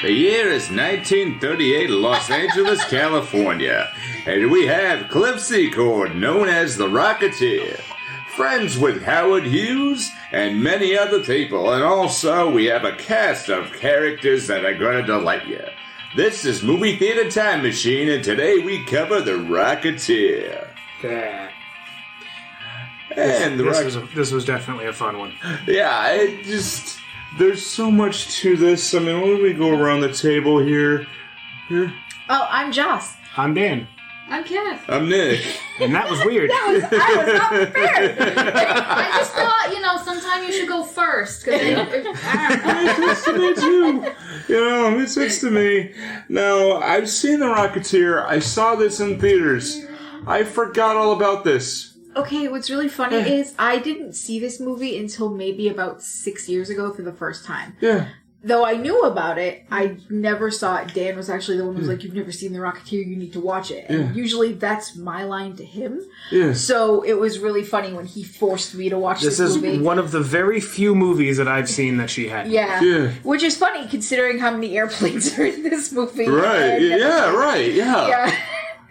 The year is 1938, Los Angeles, California, and we have Cliff Secord, known as the Rocketeer, friends with Howard Hughes and many other people, and also we have a cast of characters that are going to delight you. This is Movie Theater Time Machine, and today we cover the Rocketeer. Yeah. And this was definitely a fun one. Yeah, it just... There's so much to this. I mean, when we go around the table here. Oh, I'm Joss. I'm Dan. I'm Kenneth. I'm Nick. And that was weird. I was not prepared. I just thought, sometime you should go first. It makes sense to me, too. It makes sense to me. Now, I've seen The Rocketeer. I saw this in theaters. I forgot all about this. Okay, what's really funny is I didn't see this movie until maybe about 6 years ago for the first time. Yeah. Though I knew about it, I never saw it. Dan was actually the one who was like, "You've never seen The Rocketeer, you need to watch it." And usually that's my line to him. Yeah. So it was really funny when he forced me to watch this movie. This is one of the very few movies that I've seen that she had. Yeah. Which is funny considering how many airplanes are in this movie. Right. Yeah.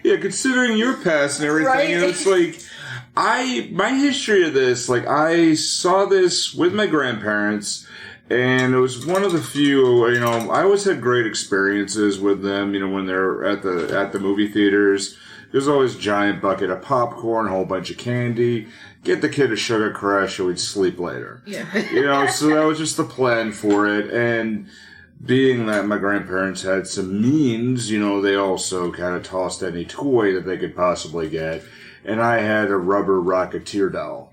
Yeah, considering your past and everything, Right. it's like... my history of this, I saw this with my grandparents, and it was one of the few, I always had great experiences with them, when they're at the movie theaters. There's always a giant bucket of popcorn, a whole bunch of candy, get the kid a sugar crush, and we'd sleep later. Yeah. So that was just the plan for it, and being that my grandparents had some means, they also kind of tossed any toy that they could possibly get. And I had a rubber Rocketeer doll.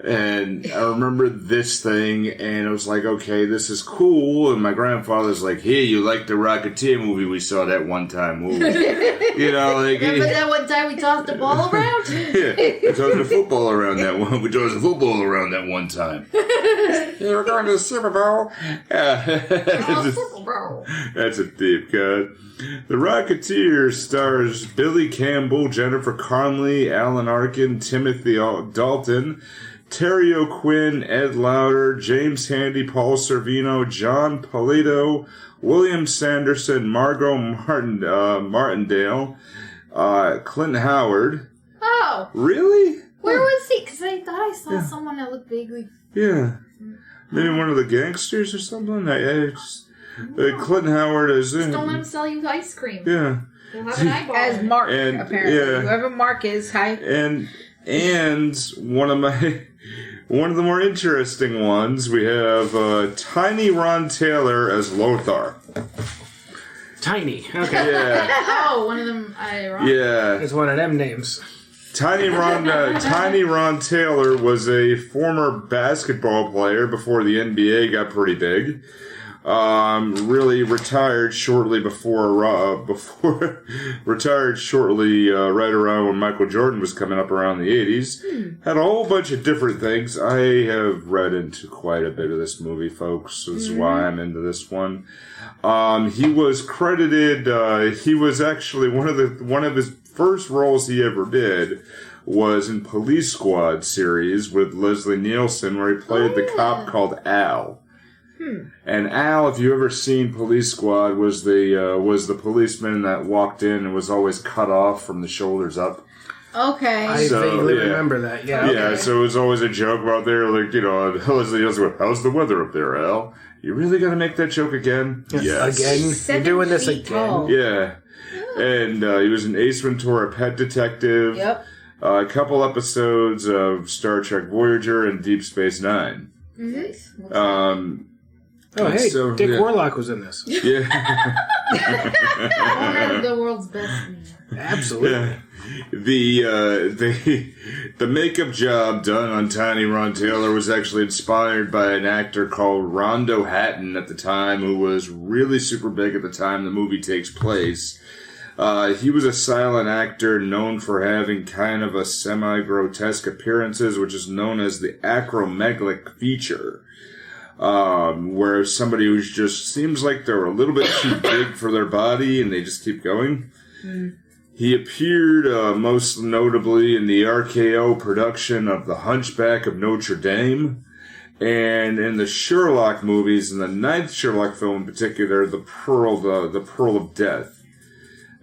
And I remember this thing, and I was like, okay, this is cool. And my grandfather's like, hey, you like the Rocketeer movie we saw that one time? Remember that one time we tossed the ball around? Yeah, we tossed the football around that one. We tossed the football around that one time. Yeah, we're going to the Super Bowl. Super Bowl. That's a deep cut. The Rocketeer stars Billy Campbell, Jennifer Connelly, Alan Arkin, Timothy Dalton, Terry O'Quinn, Ed Lauder, James Handy, Paul Sorvino, John Polito, William Sanderson, Margot Martindale, Clint Howard. Oh. Really? Where was he? Because I thought I saw someone that looked vaguely... Yeah. Maybe one of the gangsters or something? Clint Howard is in... Just don't let him sell you ice cream. Yeah. He'll have an eyeball. As Mark, And, apparently. yeah. Whoever Mark is, hi. And one of the more interesting ones, we have Tiny Ron Taylor as Lothar. Tiny. Okay. Yeah. Oh, one of them... Yeah. It's one of them names. Tiny Ron Taylor was a former basketball player before the NBA got pretty big. Really retired shortly right around when Michael Jordan was coming up around the 80s. Had a whole bunch of different things. I have read into quite a bit of this movie, folks. This is why I'm into this one. He was credited, he was actually one of his first roles he ever did was in Police Squad series with Leslie Nielsen, where he played the cop called Al. And Al, if you ever seen Police Squad, was the policeman that walked in and was always cut off from the shoulders up. Okay. I vaguely remember that, yeah. Yeah, Okay. so it was always a joke about there, Leslie Nielsen went, how's the weather up there, Al? You really gonna make that joke again? Yes. Again? 7 You're doing this feet again? tall. Yeah. And he was an Ace Ventura Pet Detective. Yep. A couple episodes of Star Trek Voyager and Deep Space Nine. Oh, hey, so, Dick yeah. Warlock was in this. Yeah. One of the world's best men. Absolutely. The makeup job done on Tiny Ron Taylor was actually inspired by an actor called Rondo Hatton at the time, who was really super big at the time the movie takes place. He was a silent actor known for having kind of a semi-grotesque appearances, which is known as the acromegalic feature. Where somebody who just seems like they're a little bit too big for their body and they just keep going. He appeared most notably in the RKO production of The Hunchback of Notre Dame And in the Sherlock movies, in the 9th Sherlock film in particular, the Pearl of Death,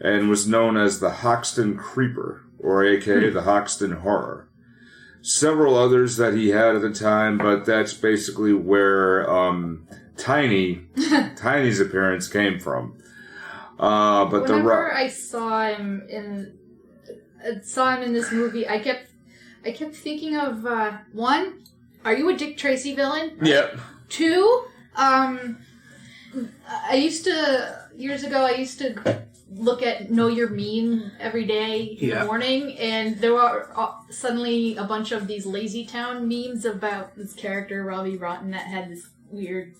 and was known as the Hoxton Creeper, or aka the Hoxton Horror. Several others that he had at the time, but that's basically where Tiny's appearance came from. But whenever I saw him in this movie, I kept thinking of one. Are you a Dick Tracy villain? Yep. 2. Years ago, I used to look at Know Your Meme every day in the morning, and there were suddenly a bunch of these Lazy Town memes about this character, Robbie Rotten, that had this weird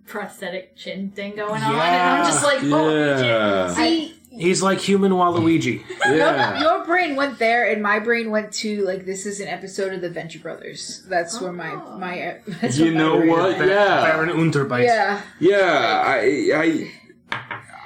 prosthetic chin thing going on, and I'm just like, oh, shit. See? He's like human Waluigi. Yeah. Your brain went there, and my brain went to, like, this is an episode of the Venture Brothers. That's where my that's You know what? Yeah. Baron Unterbite. Yeah. Yeah,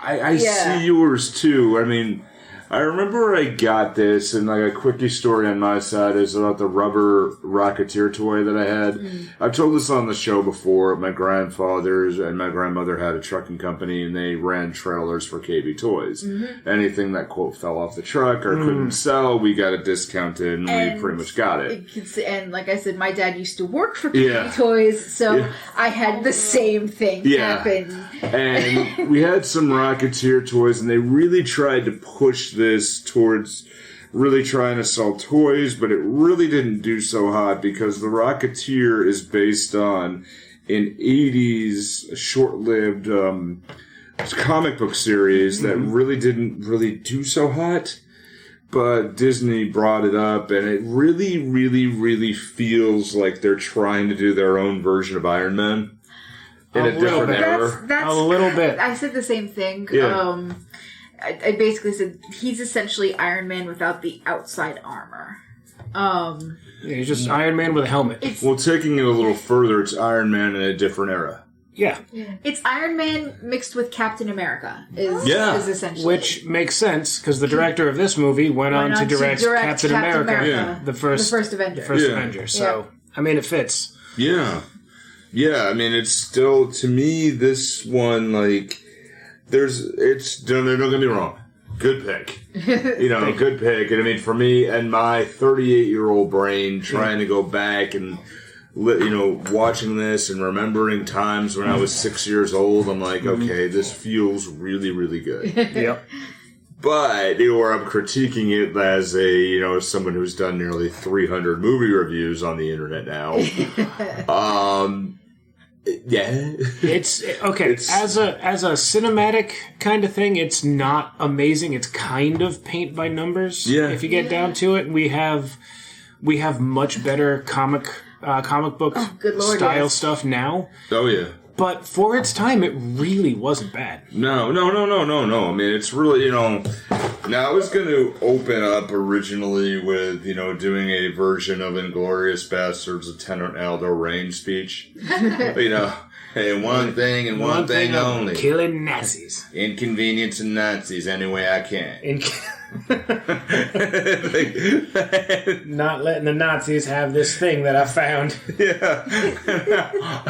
I see yours too. I mean, I remember I got this, and like a quickie story on my side is about the rubber Rocketeer toy that I had. I've told this on the show before. My grandfather's and my grandmother had a trucking company, and they ran trailers for KB Toys. Anything that, quote, fell off the truck or couldn't sell, we got it discounted, and we pretty much got it. And like I said, my dad used to work for KB Toys, so I had the same thing happen. And we had some Rocketeer toys, and they really tried to push this towards really trying to sell toys, but it really didn't do so hot because the Rocketeer is based on an 80s short-lived comic book series that really didn't really do so hot. But Disney brought it up, and it really, really, really feels like they're trying to do their own version of Iron Man. In a different era. That's, a little bit. I said the same thing. Yeah. I basically said he's essentially Iron Man without the outside armor. He's just Iron Man with a helmet. Well, taking it a little further, it's Iron Man in a different era. Yeah. It's Iron Man mixed with Captain America. Is essentially. Which makes sense, because the director of this movie went on to direct Captain America. The first Avenger. Avenger. So, I mean, it fits. Yeah. Yeah, I mean, it's still, to me, this one, like, don't get me wrong, good pick. Good pick. And I mean, for me and my 38-year-old brain trying to go back and, watching this and remembering times when I was 6 years old, I'm like, okay, this feels really, really good. Yep. But, where I'm critiquing it as someone who's done nearly 300 movie reviews on the internet now, yeah. It's okay. As a cinematic kind of thing, it's not amazing. It's kind of paint by numbers. Yeah. If you get down to it, we have much better comic book style stuff now. Oh yeah. But for its time, it really wasn't bad. No. I mean, it's really, Now, I was going to open up originally with, doing a version of Inglourious Bastards, a Tenant Aldo Rain speech. But, hey, one thing and one thing only. Killing Nazis. Inconvenience and Nazis any way I can. Not letting the Nazis have this thing that I found. Yeah.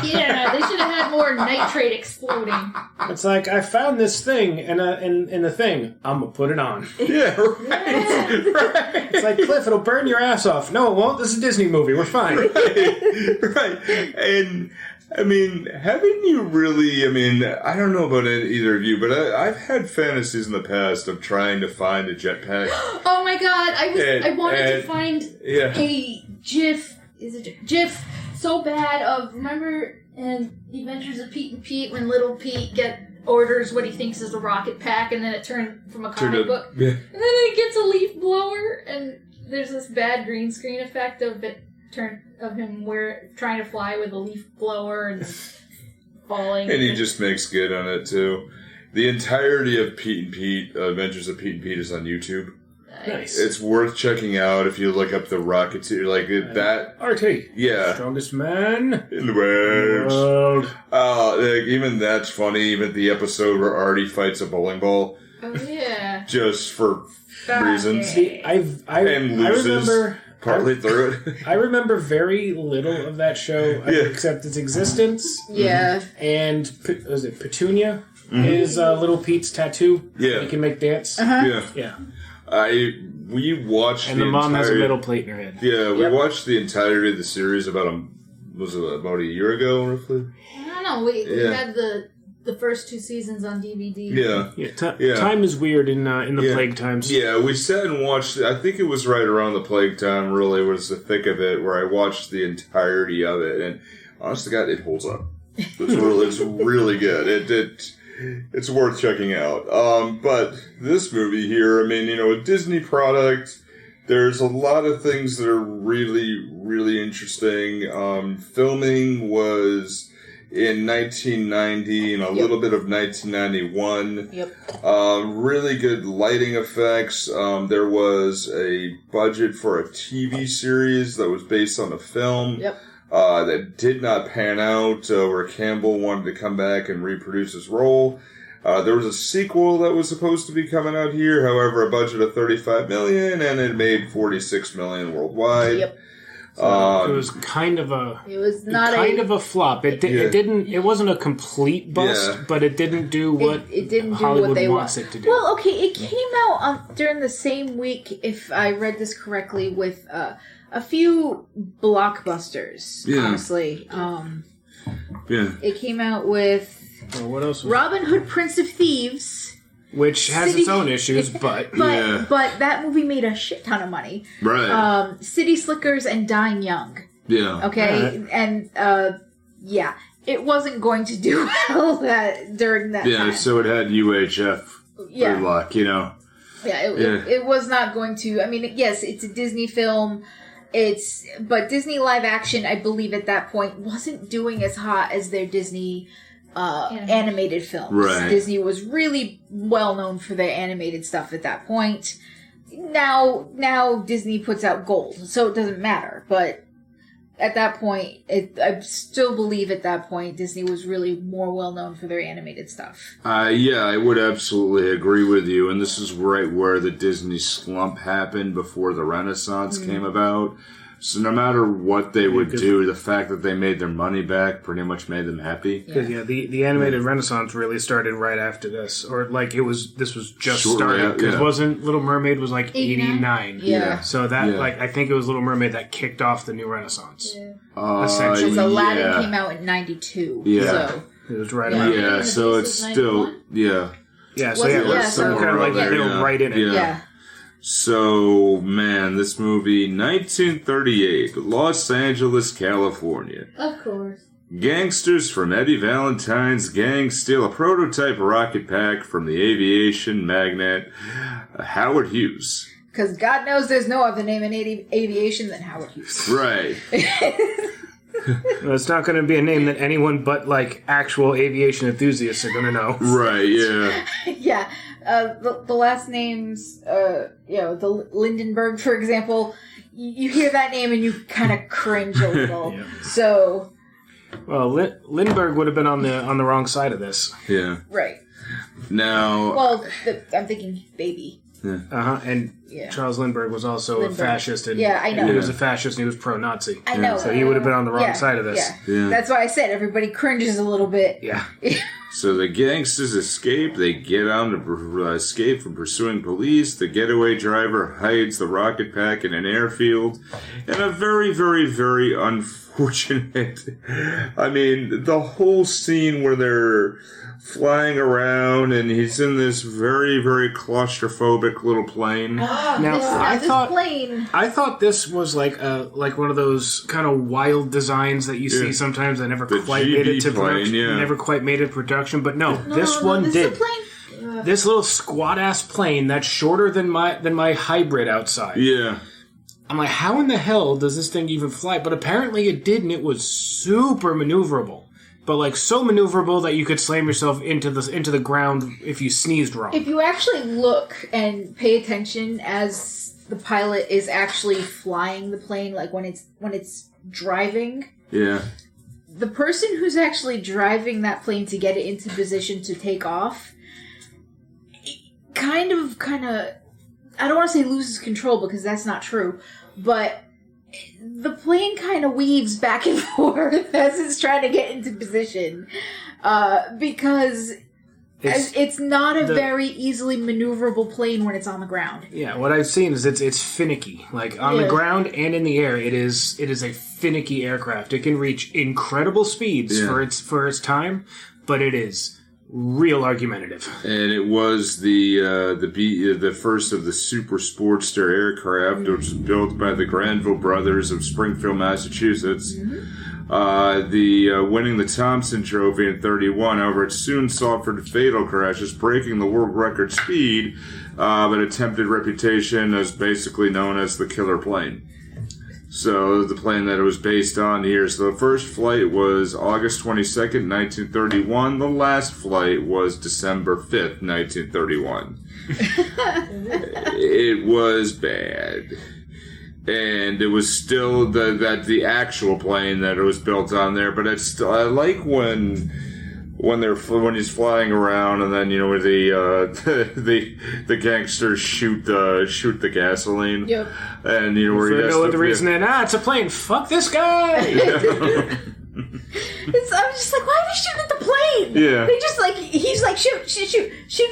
Yeah, they should have had more nitrate exploding. It's like, I found this thing in the thing. I'm gonna put it on. Yeah, right. It's like, Cliff, it'll burn your ass off. No, it won't. This is a Disney movie. We're fine. Right. And I mean, haven't you really, I don't know about either of you, but I've had fantasies in the past of trying to find a jetpack. Oh my god, I wanted to find a GIF. Is it GIF so bad of, remember in The Adventures of Pete and Pete when little Pete orders what he thinks is a rocket pack, and then it turned from a comic book. Yeah. And then it gets a leaf blower, and there's this bad green screen effect of him trying to fly with a leaf blower and falling. And he just makes good on it, too. The entirety of Pete and Pete, Adventures of Pete and Pete, is on YouTube. Nice. It's worth checking out if you look up the Rocketeer, that. RT. Yeah. Strongest man in the world. Even that's funny, even the episode where Artie fights a bowling ball. Oh, yeah. Just for reasons. See, I remember partly through it. I remember very little of that show, except its existence. Yeah. And, was it Petunia? Is Little Pete's tattoo? Yeah. He can make dance? Yeah. We watched and the mom has a metal plate in her head. Yeah, we watched the entirety of the series about a year ago, roughly? I don't know. We had the first 2 seasons on DVD. Yeah. Time is weird in the plague times. Yeah, we sat and watched it. I think it was right around the plague time, really, was the thick of it, where I watched the entirety of it. And honest to God, it holds up. It's really good. It's worth checking out. But this movie here, I mean, a Disney product, there's a lot of things that are really, really interesting. Filming was in 1990 and a little bit of 1991. Yep. Really good lighting effects. There was a budget for a TV series that was based on a film. Yep. That did not pan out, where Campbell wanted to come back and reproduce his role. There was a sequel that was supposed to be coming out here, however, a budget of $35 million, and it made $46 million worldwide. Yep. So it was kind of a. It was not of a flop. It didn't. It wasn't a complete bust, but it didn't do what it didn't Hollywood do what they wants it to do. Well, okay, it came out during the same week, if I read this correctly, with a few blockbusters. Honestly, it came out with what else? Robin Hood, Prince of Thieves, which has its own issues, but that movie made a shit ton of money. Right. City Slickers and Dying Young. Yeah. Okay, right. And it wasn't going to do well during that time. Yeah, so it had UHF. Yeah. Good luck, Yeah, it was not going to. I mean, yes, it's a Disney film. But Disney live action, I believe at that point, wasn't doing as hot as their Disney animated films. Right. Disney was really well known for their animated stuff at that point. Now Disney puts out gold, so it doesn't matter. But at that point, I still believe at that point Disney was really more well known for their animated stuff. I would absolutely agree with you. And this is right where the Disney slump happened before the Renaissance came about. So no matter what they would do, the fact that they made their money back pretty much made them happy. Because the animated Renaissance really started right after this, or this was just started. Because wasn't Little Mermaid was like 89? Yeah. So that I think it was Little Mermaid that kicked off the new Renaissance. Yeah. Essentially, because Aladdin came out in 92. Yeah. So it was right around. Yeah. So it's still So kind of like they were right in it. Yeah. So, man, this movie, 1938, Los Angeles, California. Of course. Gangsters from Eddie Valentine's gang steal a prototype rocket pack from the aviation magnate Howard Hughes. Because God knows there's no other name in aviation than Howard Hughes. Right. Well, it's not going to be a name that anyone but, actual aviation enthusiasts are going to know. Right, yeah. Yeah. The last names, the Lindenberg, for example, you hear that name and you kind of cringe a little. So, well, Lindbergh would have been on the wrong side of this. Yeah. Right. Now, well, I'm thinking baby. Yeah. And Charles Lindbergh was also a fascist. And I know. He was a fascist and he was pro-Nazi. I know. So he would have been on the wrong side of this. Yeah. That's why I said everybody cringes a little bit. Yeah. So the gangsters escape. They get on to escape from pursuing police. The getaway driver hides the rocket pack in an airfield. And a very, very, very unfortunate... I mean, the whole scene where they're flying around and he's in this very, very claustrophobic little plane. I thought this was like one of those kind of wild designs that you see sometimes that never quite made it to production. Never quite made it to production, but this one did. This little squat ass plane that's shorter than my hybrid outside. Yeah. I'm like, how in the hell does this thing even fly? But apparently it did, and it was super maneuverable. But so maneuverable that you could slam yourself into the ground if you sneezed wrong. If you actually look and pay attention as the pilot is actually flying the plane, when it's driving, the person who's actually driving that plane to get it into position to take off, kind of, I don't want to say loses control because that's not true, but the plane kind of weaves back and forth as it's trying to get into position, because it's not a very easily maneuverable plane when it's on the ground. Yeah, what I've seen is it's finicky. Like, on the ground and in the air, it is a finicky aircraft. It can reach incredible speeds for its time, but it is real argumentative. And it was the first of the Super Sportster aircraft, which was built by the Granville brothers of Springfield, Massachusetts. Winning the Thompson Trophy in 1931. However, it soon suffered fatal crashes, breaking the world record speed, but attempted reputation as basically known as the killer plane. So, the plane that it was based on here. So, the first flight was August 22nd, 1931. The last flight was December 5th, 1931. It was bad. And it was still the actual plane that it was built on there, but it's still, I like when he's flying around, and then where the gangsters shoot the gasoline. Yep. And where he has the reason it's a plane. Fuck this guy. Yeah. I'm just like, why are they shooting at the plane? Yeah. They just he's like, shoot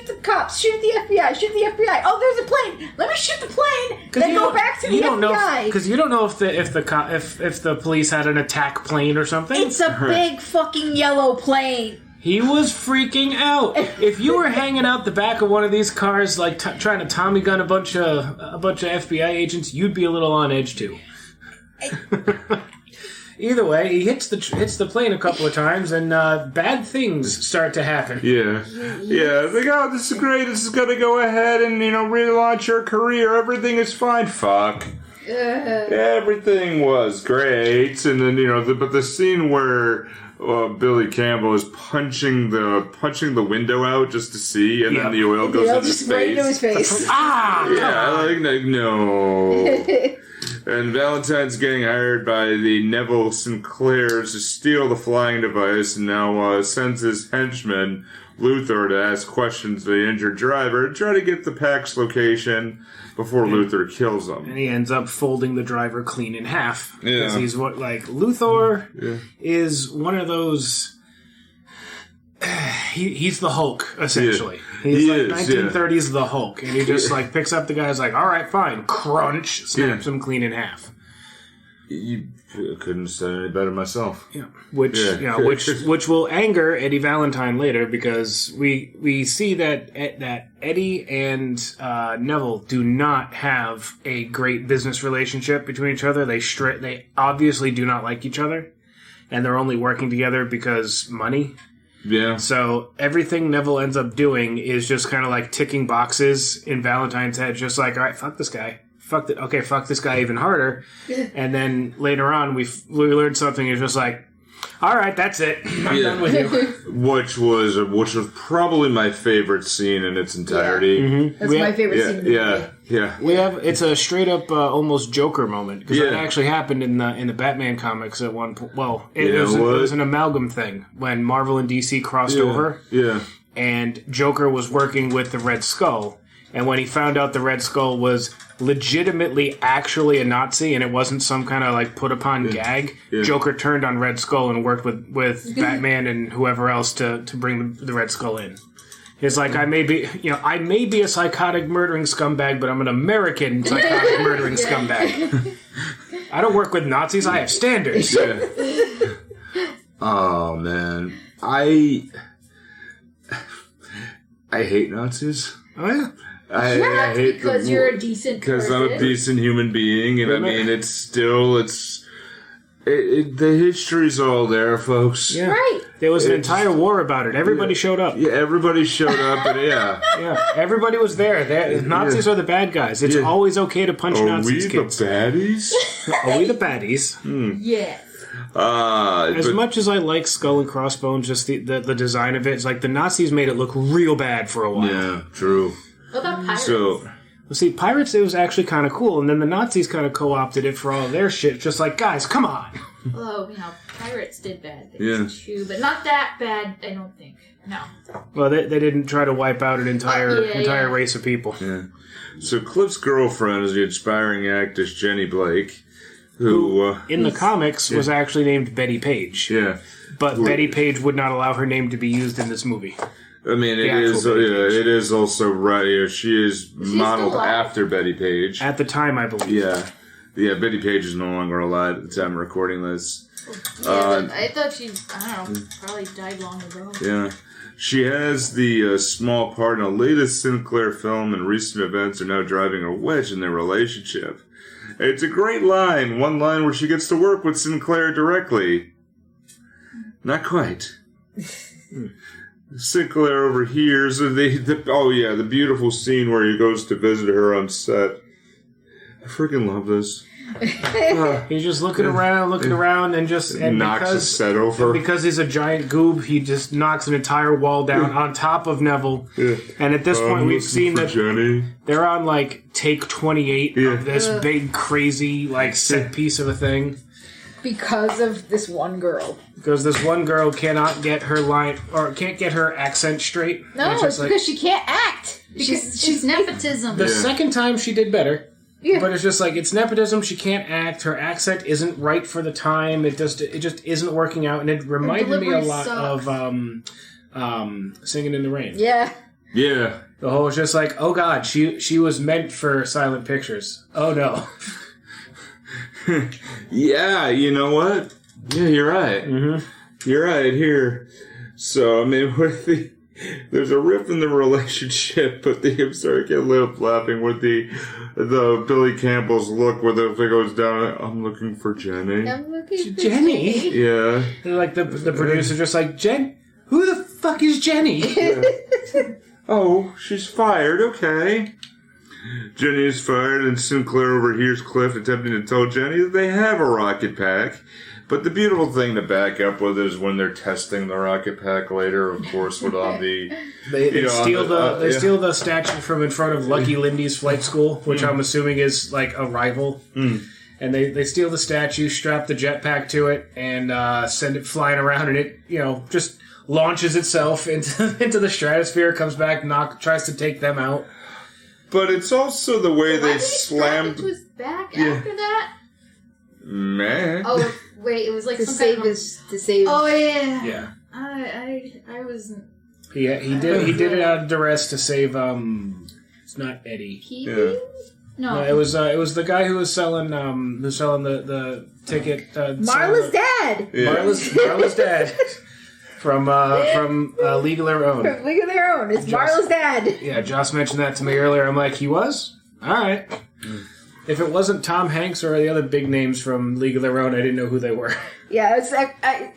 the cops, shoot the FBI. Oh, there's a plane. Let me shoot the plane. Then go back to the FBI. Because you don't know if the police had an attack plane or something. It's a big fucking yellow plane. He was freaking out. If you were hanging out the back of one of these cars, like trying to Tommy gun a bunch of FBI agents, you'd be a little on edge too. Either way, he hits the plane a couple of times, and bad things start to happen. Yeah. Like, oh, this is great. This is going to go ahead and relaunch your career. Everything is fine. Fuck. Everything was great, and then but the scene where Billy Campbell is punching the window out just to see, and then the oil goes in his face. Right into his face. Like no. And Valentine's getting hired by the Neville Sinclairs to steal the flying device, and now sends his henchman, Luther, to ask questions to the injured driver and try to get the pack's location before Luther kills him. And he ends up folding the driver clean in half. Because he's Luther is one of those... He's the Hulk, essentially. Yeah. He's 1930s the Hulk. And he just picks up the guy's like, all right, fine. Crunch. Snaps him clean in half. I couldn't have said any better myself. Yeah. Which will anger Eddie Valentine later, because we see that Eddie and Neville do not have a great business relationship between each other. They obviously do not like each other, and they're only working together because money. Yeah. So everything Neville ends up doing is just kind of ticking boxes in Valentine's head, just all right, fuck this guy. Fuck this guy even harder. And then later on, we learned something. It's just all right, that's it. I'm done with you. Which was probably my favorite scene in its entirety. Yeah. Mm-hmm. That's my favorite scene. Yeah. It's a straight up almost Joker moment, because that actually happened in the Batman comics at one point. Well, it was an amalgam thing when Marvel and DC crossed over. Yeah. And Joker was working with the Red Skull, and when he found out the Red Skull was legitimately actually a Nazi and it wasn't some kind of put upon gag, Joker turned on Red Skull and worked with Batman and whoever else to bring the Red Skull in. It's I may be a psychotic murdering scumbag, but I'm an American psychotic murdering scumbag. I don't work with Nazis, I have standards. Yeah. Oh man. I hate Nazis. Oh yeah. I hate because you're a decent person. Because I'm a decent human being, and the history's all there, folks. Yeah. Right. There was an entire war about it. Everybody showed up. Yeah, everybody showed up, and yeah, everybody was there. Nazis are the bad guys. It's always okay to punch Nazis, kids. Are we the baddies? Are we the baddies? Yes. As much as I like Skull and Crossbones, just the design of it, it's the Nazis made it look real bad for a while. Yeah, true. What about pirates? See, pirates, it was actually kind of cool, and then the Nazis kind of co-opted it for all of their shit. Just guys, come on. Although, pirates did bad things too, but not that bad, I don't think. No. Well, they didn't try to wipe out an entire race of people. Yeah. So Cliff's girlfriend is the inspiring actress Jenny Blake. who in the comics was actually named Betty Page. Yeah. But Betty Page would not allow her name to be used in this movie. I mean, it is also right. Yeah, she is modeled after Betty Page. At the time, I believe. Yeah. Yeah, Betty Page is no longer alive at the time of recording this. Yeah, I thought she, I don't know, probably died long ago. Yeah. She has the small part in the latest Sinclair film, and recent events are now driving a wedge in their relationship. It's a great line. One line where she gets to work with Sinclair directly. Not quite. Sinclair overhears the beautiful scene where he goes to visit her on set. I freaking love this. He's just looking around, and knocks a set over. Because he's a giant goob, he just knocks an entire wall down on top of Neville. Yeah. And at this point, we've seen that Jenny. They're on like take 28 of this big, crazy set piece of a thing. Because of this one girl. Because this one girl cannot get her line, or can't get her accent straight. No, it's because she can't act. Because she's nepotism. The second time she did better. Yeah. But it's just it's nepotism. She can't act. Her accent isn't right for the time. It just isn't working out. And it reminded me a lot of Singing in the Rain. Yeah. Yeah. The whole was just oh God, she was meant for silent pictures. Oh no. Yeah, you know what? Yeah, you're right. Mm-hmm. You're right here. So, I mean, there's a rift in the relationship, but I'm sorry, I can't live laughing with the Billy Campbell's look where the thing goes down. I'm looking for Jenny. I'm looking for Jenny. Yeah. The producer's just Jen, who the fuck is Jenny? Yeah. Oh, she's fired. Okay. Jenny is fired, and Sinclair overhears Cliff attempting to tell Jenny that they have a rocket pack. But the beautiful thing to back up with is when they're testing the rocket pack later, of course, with on the... They steal the statue from in front of Lucky Lindy's flight school, which I'm assuming is a rival. Mm. And they steal the statue, strap the jetpack to it, and send it flying around, and it, just launches itself into the stratosphere, comes back, tries to take them out. But it's also the way they slammed... to his back after that? Man. Oh, wait, it was to save his... To save... Oh, yeah. Yeah. I wasn't... He did it out of duress to save, it's not Eddie. Yeah. No, it was the guy who was selling the ticket. Marla's dad! Yeah. Marla's dad. From League of Their Own. From League of Their Own. It's Marla's dad. Yeah, Joss mentioned that to me earlier. I'm like, he was? Alright. If it wasn't Tom Hanks or the other big names from League of Their Own, I didn't know who they were. Yeah,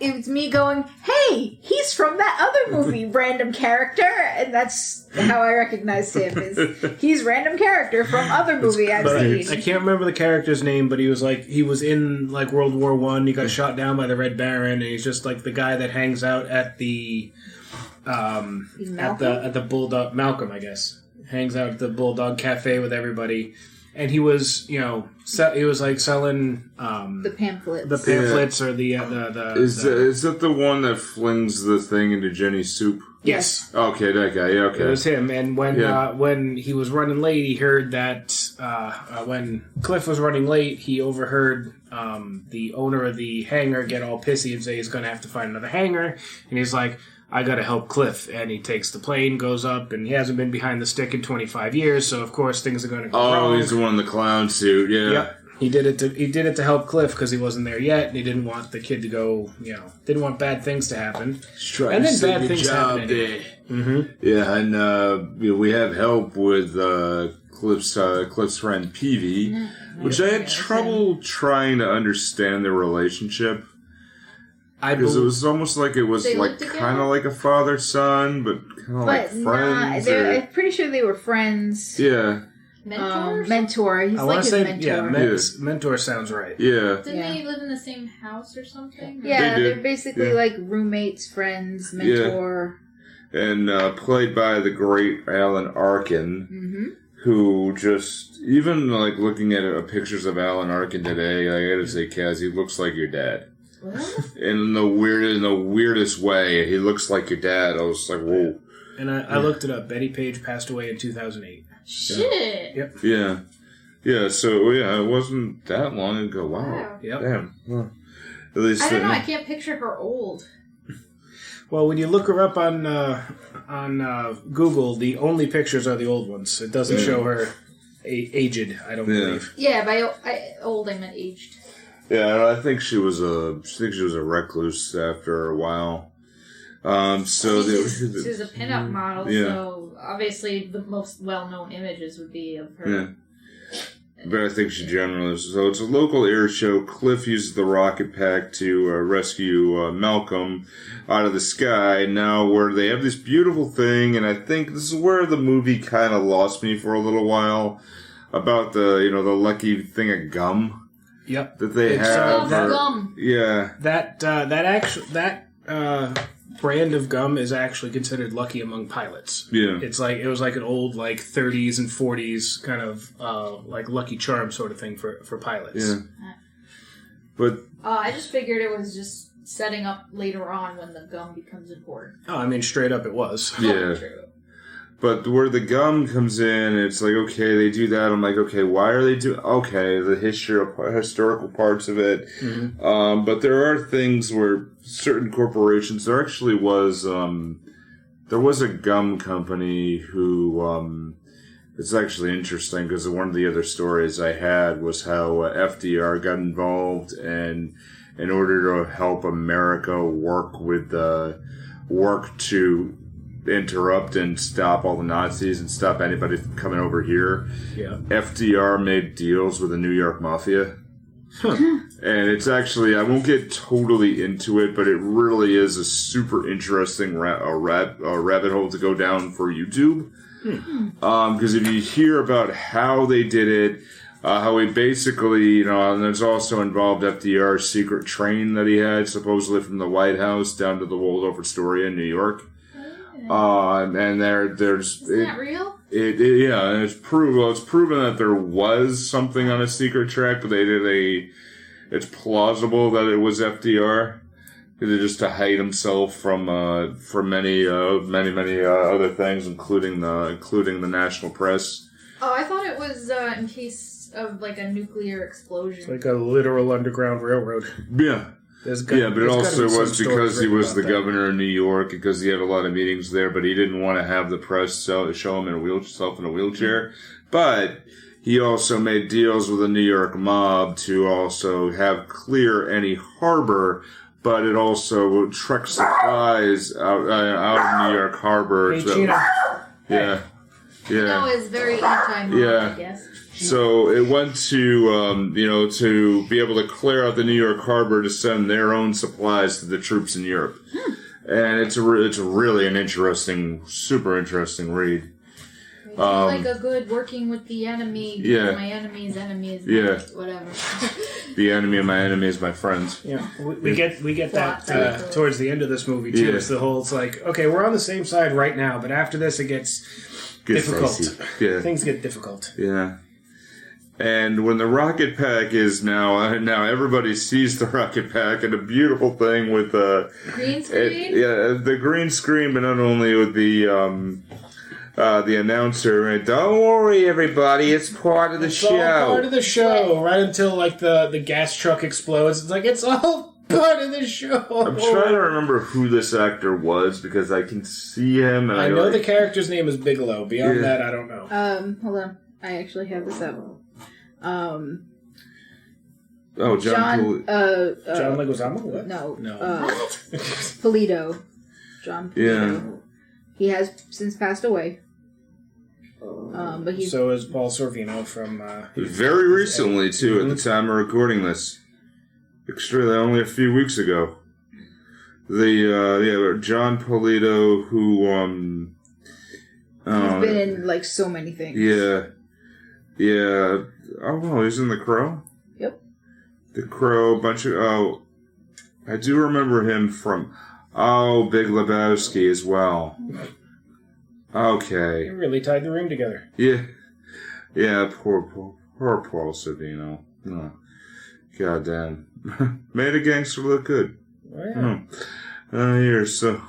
it was me going, hey, he's from that other movie, random character. And that's how I recognized him. He's random character from other movie I've seen. I can't remember the character's name, but he was in World War I. He got shot down by the Red Baron, and he's just the guy that hangs out at the at the Bulldog, Malcolm, I guess. Hangs out at the Bulldog Cafe with everybody. And he was, he was selling the pamphlets. The pamphlets, or the is that the one that flings the thing into Jenny's soup? Yes. Okay, that guy. Yeah, okay. It was him. And when he was running late, he heard that when Cliff was running late, he overheard the owner of the hangar get all pissy and say he's going to have to find another hangar. And he's like, I gotta help Cliff, and he takes the plane, goes up, and he hasn't been behind the stick in 25 years, so of course things are gonna go wrong. Oh, he's the one in the clown suit, yeah. Yep. He did it to help Cliff because he wasn't there yet, and he didn't want the kid to go, didn't want bad things to happen. And then bad things happen. Mm-hmm. Yeah, and we have help with Cliff's friend Peavy, which I had trouble trying to understand their relationship. Because it was almost like it was kind of like a father-son, but kind of like friends. I'm pretty sure they were friends. Yeah. Mentor. He's his mentor. Yeah, mentor sounds right. Yeah. Didn't they live in the same house or something? Yeah, they're basically roommates, friends, mentor. Yeah. And played by the great Alan Arkin, who just, even looking at pictures of Alan Arkin today, I gotta say, Kaz, he looks like your dad. What? In the weirdest way, he looks like your dad. I was like, whoa. And I looked it up. Betty Page passed away in 2008. Shit. Yep. Yeah. Yeah, so it wasn't that long ago. Wow. Yep. Damn. Well, at least I don't know. I can't picture her old. Well, when you look her up on Google, the only pictures are the old ones. It doesn't show her aged. I don't believe. Yeah, by old I meant aged. Yeah, I think she was a recluse after a while. So she was a pinup model, so obviously the most well-known images would be of her. Yeah. But I think she generally is. So it's a local air show. Cliff uses the rocket pack to rescue Malcolm out of the sky. Now, where they have this beautiful thing, and I think this is where the movie kind of lost me for a little while, about the lucky thing of gum. Yep. That they have. Gum. Yeah. That brand of gum is actually considered lucky among pilots. Yeah. It was like an old 30s and 40s kind of like Lucky Charm sort of thing for pilots. Yeah. But I just figured it was just setting up later on when the gum becomes important. Oh, I mean, straight up it was. Yeah. But where the gum comes in, it's like, okay, they do that. I'm like, okay, why are they doing... Okay, the historical parts of it. Mm-hmm. But there are things where certain corporations... There actually was... there was a gum company who... it's actually interesting because one of the other stories I had was how FDR got involved and in order to help America work to interrupt and stop all the Nazis and stop anybody from coming over here. Yeah. FDR made deals with the New York Mafia. Huh. And it's actually, I won't get totally into it, but it really is a super interesting rabbit hole to go down for YouTube. Because if you hear about how they did it, how he basically, and there's also involved FDR's secret train that he had, supposedly from the White House down to the Waldorf Astoria in New York. And there's... Isn't that real? Yeah, and it's proven that there was something on a secret track, but it's plausible that it was FDR. Just to hide himself from many other things, including the national press. Oh, I thought it was in case of a nuclear explosion. It's like a literal underground railroad. Yeah. But it also was because he was the governor of New York, because he had a lot of meetings there, but he didn't want to have the press show him in a wheelchair. But he also made deals with the New York mob to also have clear any harbor, but it also truck supplies out of New York Harbor. Hey, Gina. Yeah. No, it's very anti-mob, I guess. So it went to, to be able to clear out the New York Harbor to send their own supplies to the troops in Europe. And it's really an interesting, super interesting read. It's like a good working with the enemy. Yeah. My enemy's enemy is whatever. The enemy of my enemy is my friend. Yeah, we get that towards the end of this movie too. Yeah. It's the whole. It's like, okay, we're on the same side right now, but after this, it gets difficult. Yeah. Things get difficult. Yeah. And when the rocket pack is now everybody sees the rocket pack, and a beautiful thing with green screen. The green screen, but not only with the announcer, and don't worry, everybody, it's part of the show. All part of the show, right until the gas truck explodes. It's like it's all part of the show. I'm trying to remember who this actor was because I can see him, and I know the character's name is Bigelow. Beyond that, I don't know. Hold on, I actually have this up. John Leguizamo? What? No. What? Polito. John Polito. Yeah. He has since passed away. But he's... So is Paul Sorvino from... very recently, too, at the time of recording this. Extremely, only a few weeks ago. John Polito, who... he's been in, so many things. Yeah. Yeah. Oh, no, he's in The Crow? Yep. The Crow, I do remember him from... Big Lebowski as well. Okay. You really tied the room together. Yeah. Yeah, poor Paul Sorvino. Oh, goddamn. Made a gangster look good. Oh, yeah. Here, so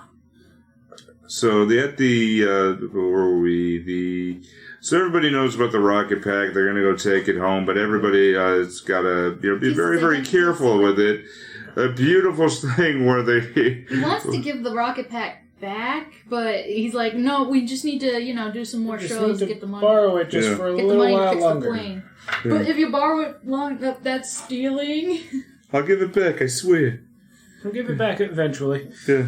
where were we? So everybody knows about the rocket pack. They're going to go take it home, but everybody has got to be very, very careful with it. A beautiful thing where he wants to give the rocket pack back, but he's like, no, we just need to, do some more shows to get the money. Borrow it just for a little while longer. The plane. Yeah. But if you borrow it long enough, that's stealing. I'll give it back, I swear. We'll give it back eventually. Yeah.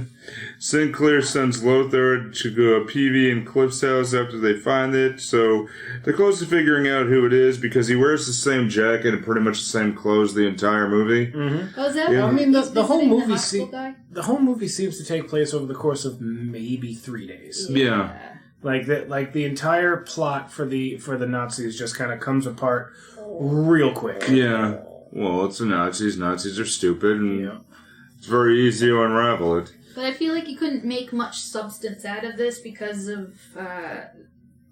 Sinclair sends Lothar to go to Peavy and Cliff's house after they find it. So they're close to figuring out who it is because he wears the same jacket and pretty much the same clothes the entire movie. Mm-hmm. Oh, is that I mean, the whole movie the whole movie seems to take place over the course of maybe 3 days. Yeah. Like the entire plot for the Nazis just kind of comes apart real quick. Yeah. Well, it's the Nazis. Nazis are stupid and it's very easy to unravel it. But I feel like you couldn't make much substance out of this because of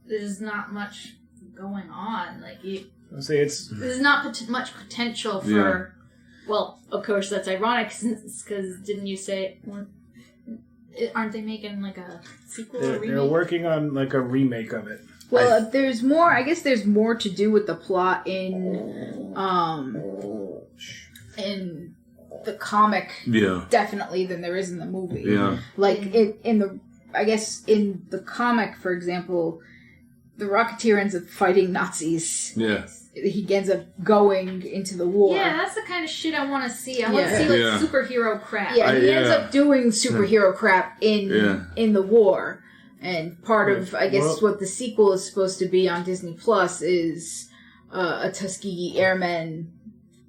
there's not much going on. There's not much potential for. Yeah. Well, of course that's ironic because didn't you say? Aren't they making like a sequel or remake? They're working on like a remake of it. Well, there's more. I guess there's more to do with the plot in the comic, definitely, than there is in the movie. Yeah. Like in the comic, for example, the Rocketeer ends up fighting Nazis. Yeah. He ends up going into the war. Yeah, that's the kind of shit I want to see. I want to see superhero crap. Yeah, he ends up doing superhero crap in the war. And part of, I guess, what the sequel is supposed to be on Disney Plus is a Tuskegee Airman.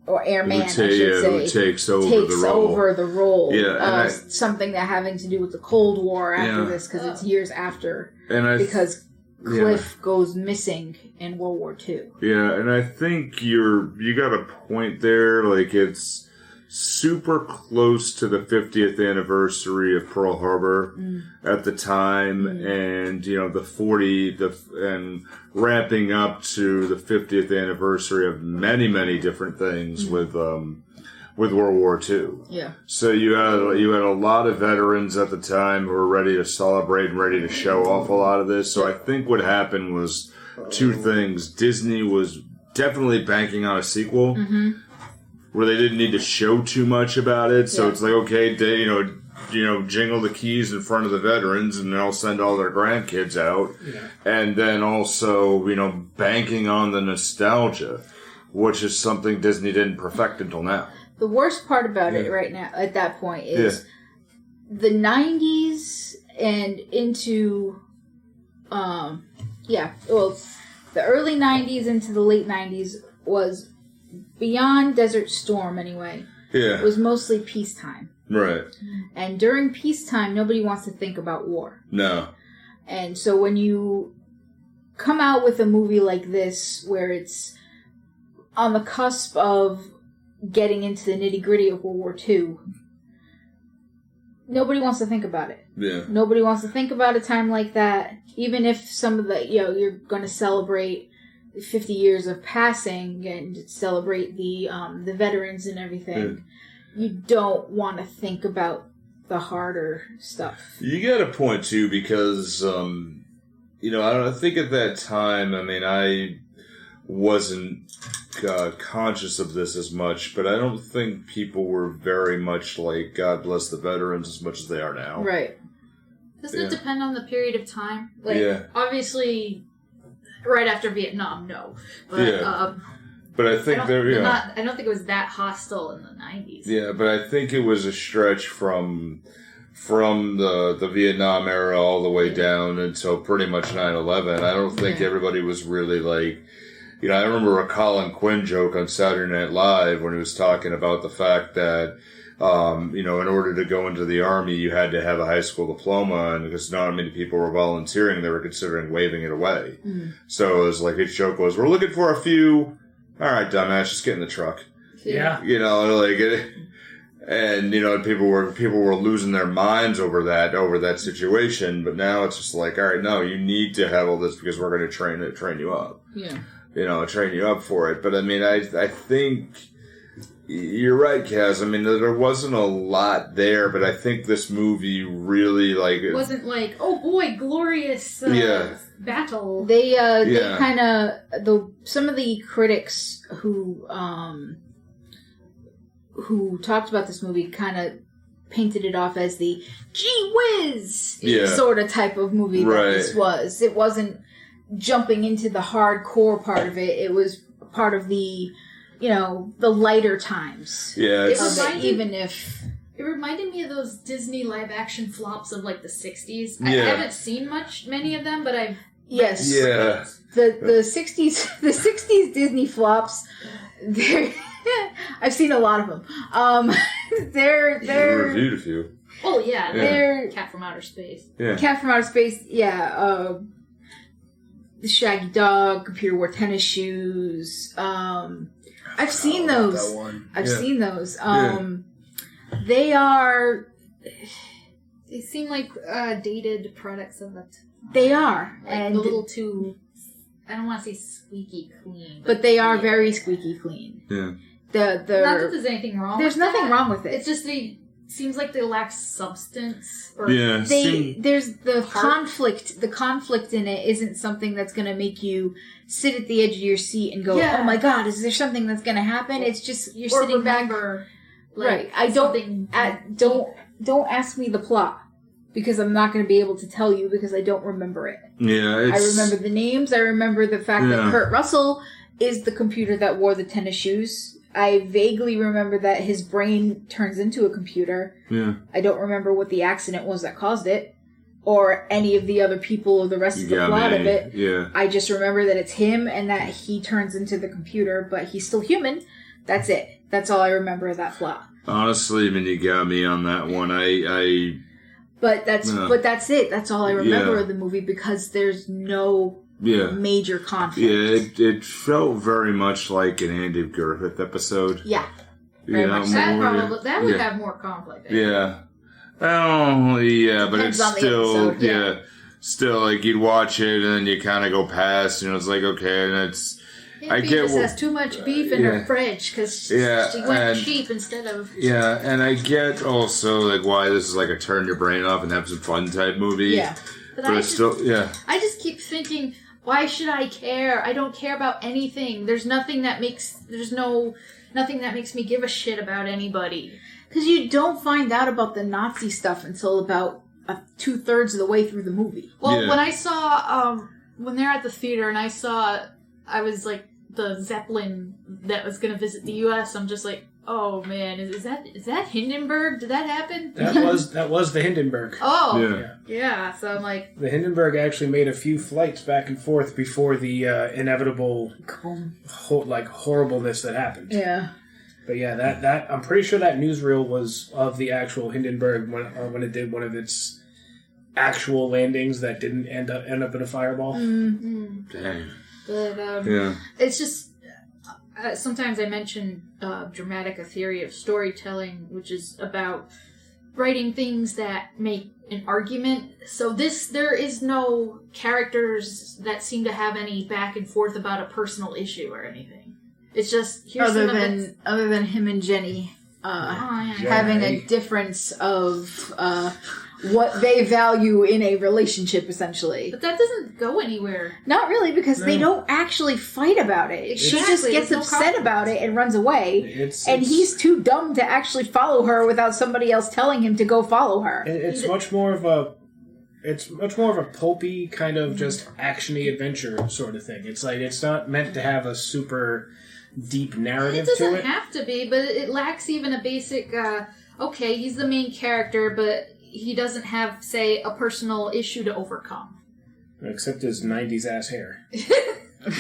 Or Airman, I should say, who takes over the role. Yeah, something that having to do with the Cold War after this, because it's years after. Because Cliff goes missing in World War II. Yeah, and I think you got a point there. Like, it's super close to the 50th anniversary of Pearl Harbor at the time, and and ramping up to the 50th anniversary of many, many different things with World War II. Yeah. So you had a lot of veterans at the time who were ready to celebrate and ready to show off a lot of this. So I think what happened was two things. Disney was definitely banking on a sequel. Mm-hmm. Where they didn't need to show too much about it, so it's like, okay, they, jingle the keys in front of the veterans, and they'll send all their grandkids out, and then also, banking on the nostalgia, which is something Disney didn't perfect until now. The worst part about it right now, at that point, is the 90s and into, the early 90s into the late 90s was. Beyond Desert Storm, anyway, it was mostly peacetime. Right. And during peacetime, nobody wants to think about war. No. And so when you come out with a movie like this, where it's on the cusp of getting into the nitty-gritty of World War II, nobody wants to think about it. Yeah. Nobody wants to think about a time like that, even if some of the, you're going to celebrate 50 years of passing and celebrate the veterans and everything. You don't want to think about the harder stuff. You got a point too, because I think at that time, I wasn't conscious of this as much, but I don't think people were very much like God bless the veterans as much as they are now. Right. Doesn't it depend on the period of time? Obviously. Right after Vietnam, no. But I think I don't think it was that hostile in the 90s. Yeah, but I think it was a stretch from the Vietnam era all the way down until pretty much 9/11. I don't think everybody was really like... I remember a Colin Quinn joke on Saturday Night Live when he was talking about the fact that in order to go into the Army, you had to have a high school diploma, and because not many people were volunteering, they were considering waving it away. So it was like, his joke was, we're looking for a few, all right, dumbass, just get in the truck. Yeah. And people were losing their minds over that situation, but now it's just like, all right, no, you need to have all this because we're going to train you up. Yeah. Train you up for it. But I think... You're right, Kaz. I mean, there wasn't a lot there, but I think this movie really, like... It wasn't like, oh boy, glorious battle. They kind of... Some of the critics who talked about this movie kind of painted it off as the gee whiz sort of type of movie that this was. It wasn't jumping into the hardcore part of it. It was part of the... the lighter times. Yeah. It reminded me of those Disney live-action flops of, like, the 60s. I haven't seen many of them, but I've... Yes. Yeah. The 60s Disney flops, I've seen a lot of them. They're reviewed a few. Oh, yeah. They're Cat from Outer Space. Yeah. Cat from Outer Space, The Shaggy Dog, Computer Wore Tennis Shoes, I've seen those. I've seen those. They are... They seem like dated products of it. They are. Like and a little too... I don't want to say squeaky clean. But they are very squeaky clean. Yeah. Not that there's anything wrong with it. There's nothing wrong with it. It's just seems like they lack substance. Or there's the conflict. The conflict in it isn't something that's going to make you sit at the edge of your seat and go, "Oh my God, is there something that's going to happen?" It's just you're sitting back. Right. I don't ask me the plot because I'm not going to be able to tell you because I don't remember it. Yeah. I remember the names. I remember the fact that Kurt Russell is the computer that wore the tennis shoes. I vaguely remember that his brain turns into a computer. Yeah. I don't remember what the accident was that caused it, or any of the other people or the rest of the plot of it. Yeah. I just remember that it's him and that he turns into the computer, but he's still human. That's it. That's all I remember of that plot. Honestly, I mean, you got me on that one. But that's it. That's all I remember of the movie because there's no major conflict. Yeah, it felt very much like an Andy Griffith episode. Yeah. Very much. That would have more conflict. Yeah. Oh, yeah, but it's still, still, like, you'd watch it and then you kind of go past, it's like, okay, and it's... I get just has too much beef in her fridge because she went cheap instead of... Yeah, and I get also, like, why this is like a turn your brain off and have some fun type movie. Yeah. But I just keep thinking, why should I care? I don't care about anything. There's nothing that makes me give a shit about anybody. Because you don't find out about the Nazi stuff until about 2/3 of the way through the movie. Well, when I saw, when they're at the theater and I was like, the Zeppelin that was going to visit the U.S., I'm just like, oh man, is that Hindenburg? Did that happen? That was the Hindenburg. Oh, yeah. So I'm like, the Hindenburg actually made a few flights back and forth before the inevitable horribleness that happened. Yeah. But yeah, that I'm pretty sure that newsreel was of the actual Hindenburg when it did one of its actual landings that didn't end up in a fireball. Mm-hmm. Dang. But it's just sometimes I mention dramatic a theory of storytelling, which is about writing things that make an argument. So there is no characters that seem to have any back and forth about a personal issue or anything. It's just other than him and Jenny having a difference of what they value in a relationship, essentially. But that doesn't go anywhere. Not really, because they don't actually fight about it. Exactly. She just gets upset about it and runs away. He's too dumb to actually follow her without somebody else telling him to go follow her. It's much more of a pulpy kind of just actiony adventure sort of thing. It's like it's not meant to have a super deep narrative to it. It doesn't have to be, but it lacks even a basic. Okay, he's the main character, but he doesn't have, say, a personal issue to overcome. Except his 90s ass hair.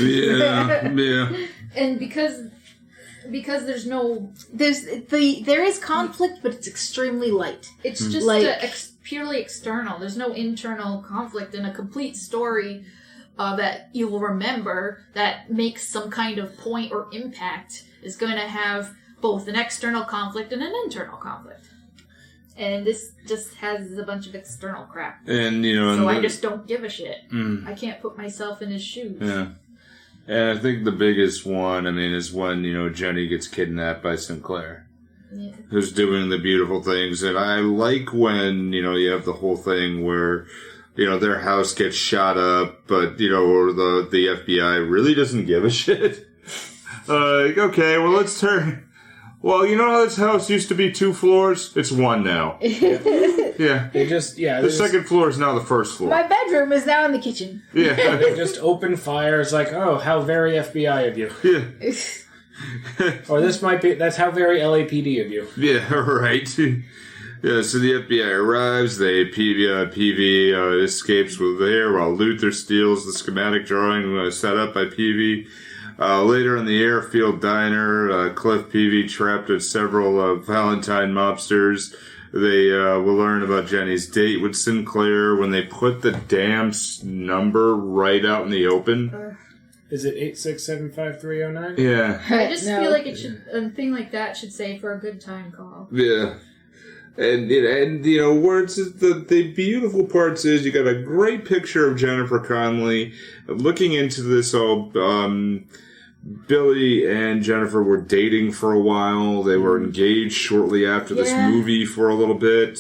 Yeah. And because there's no... There is conflict, but it's extremely light. It's just purely external. There's no internal conflict in a complete story that you will remember that makes some kind of point or impact is going to have both an external conflict and an internal conflict. And this just has a bunch of external crap. And, so I just don't give a shit. I can't put myself in his shoes. Yeah. And I think the biggest one, is when, Jenny gets kidnapped by Sinclair. Yeah. Who's doing the beautiful things. And I like when, you have the whole thing where, their house gets shot up, but, or the FBI really doesn't give a shit. Okay, well, let's turn... Well, you know how this house used to be 2 floors? It's 1 now. Yeah. The second floor is now the first floor. My bedroom is now in the kitchen. Yeah. They just open fire. It's like, oh, how very FBI of you. Yeah. Or that's how very LAPD of you. Yeah, right. Yeah, so the FBI arrives, PV escapes with there while Luther steals the schematic drawing set up by PV. Later in the airfield diner, Cliff Peavy trapped with several Valentine mobsters. They will learn about Jenny's date with Sinclair when they put the damn number right out in the open. Is it 8675309? Yeah. I just feel like it should, a thing like that should say for a good time call. Yeah. And where it's the beautiful parts is you got a great picture of Jennifer Connelly looking into this all. Billy and Jennifer were dating for a while. They were engaged shortly after this movie for a little bit.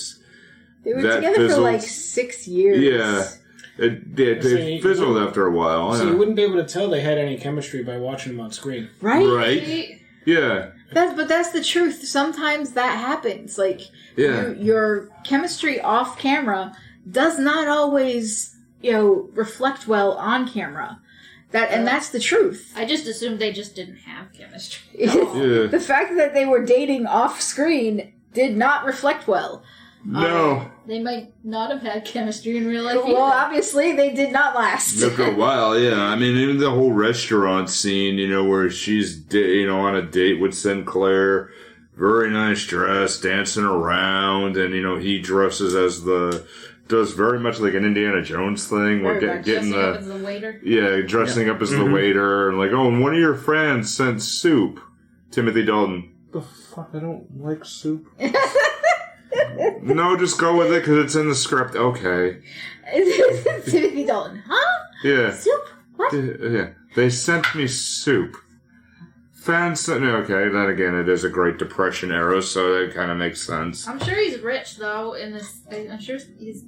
They were together for like 6 years. Yeah. They fizzled after a while. So you wouldn't be able to tell they had any chemistry by watching them on screen. Right? Yeah. But that's the truth. Sometimes that happens. Like, your chemistry off camera does not always, reflect well on camera. And that's the truth. I just assumed they just didn't have chemistry. The fact that they were dating off screen did not reflect well. No. They might not have had chemistry in real life either. Well, obviously, they did not last. Took a while, yeah. Even the whole restaurant scene, where she's, on a date with Sinclair, very nice dress, dancing around, and, he dresses as does very much like an Indiana Jones thing. We're getting dressing up as the waiter. Yeah, dressing up as the waiter, and and one of your friends sent soup. Timothy Dalton. The fuck? I don't like soup. No, just go with it because it's in the script. Okay. Timothy Dalton, huh? Yeah. Soup? What? Yeah. They sent me soup. Fans sent me. Okay, then again, it is a Great Depression era, so that kind of makes sense. I'm sure he's rich though. I'm sure he's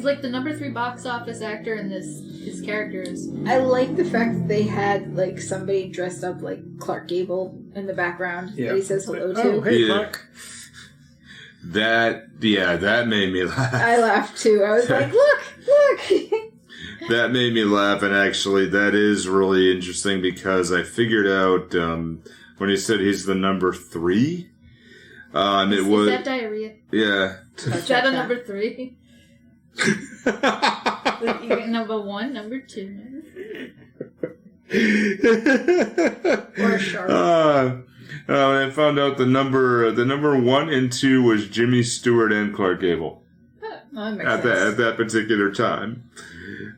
like the number 3 box office actor in this. His character is. I like the fact that they had like somebody dressed up like Clark Gable in the background that he says hello to. Oh, hey, Clark. That made me laugh. I laughed too. I was like, look. That made me laugh, and actually, that is really interesting because I figured out when he said he's the number 3. Is that diarrhea? Yeah. Is that a number 3? You get number 1, number 2, number 3. Or a shark. I found out the number 1 and 2 was Jimmy Stewart and Clark Gable. That makes sense. At that particular time.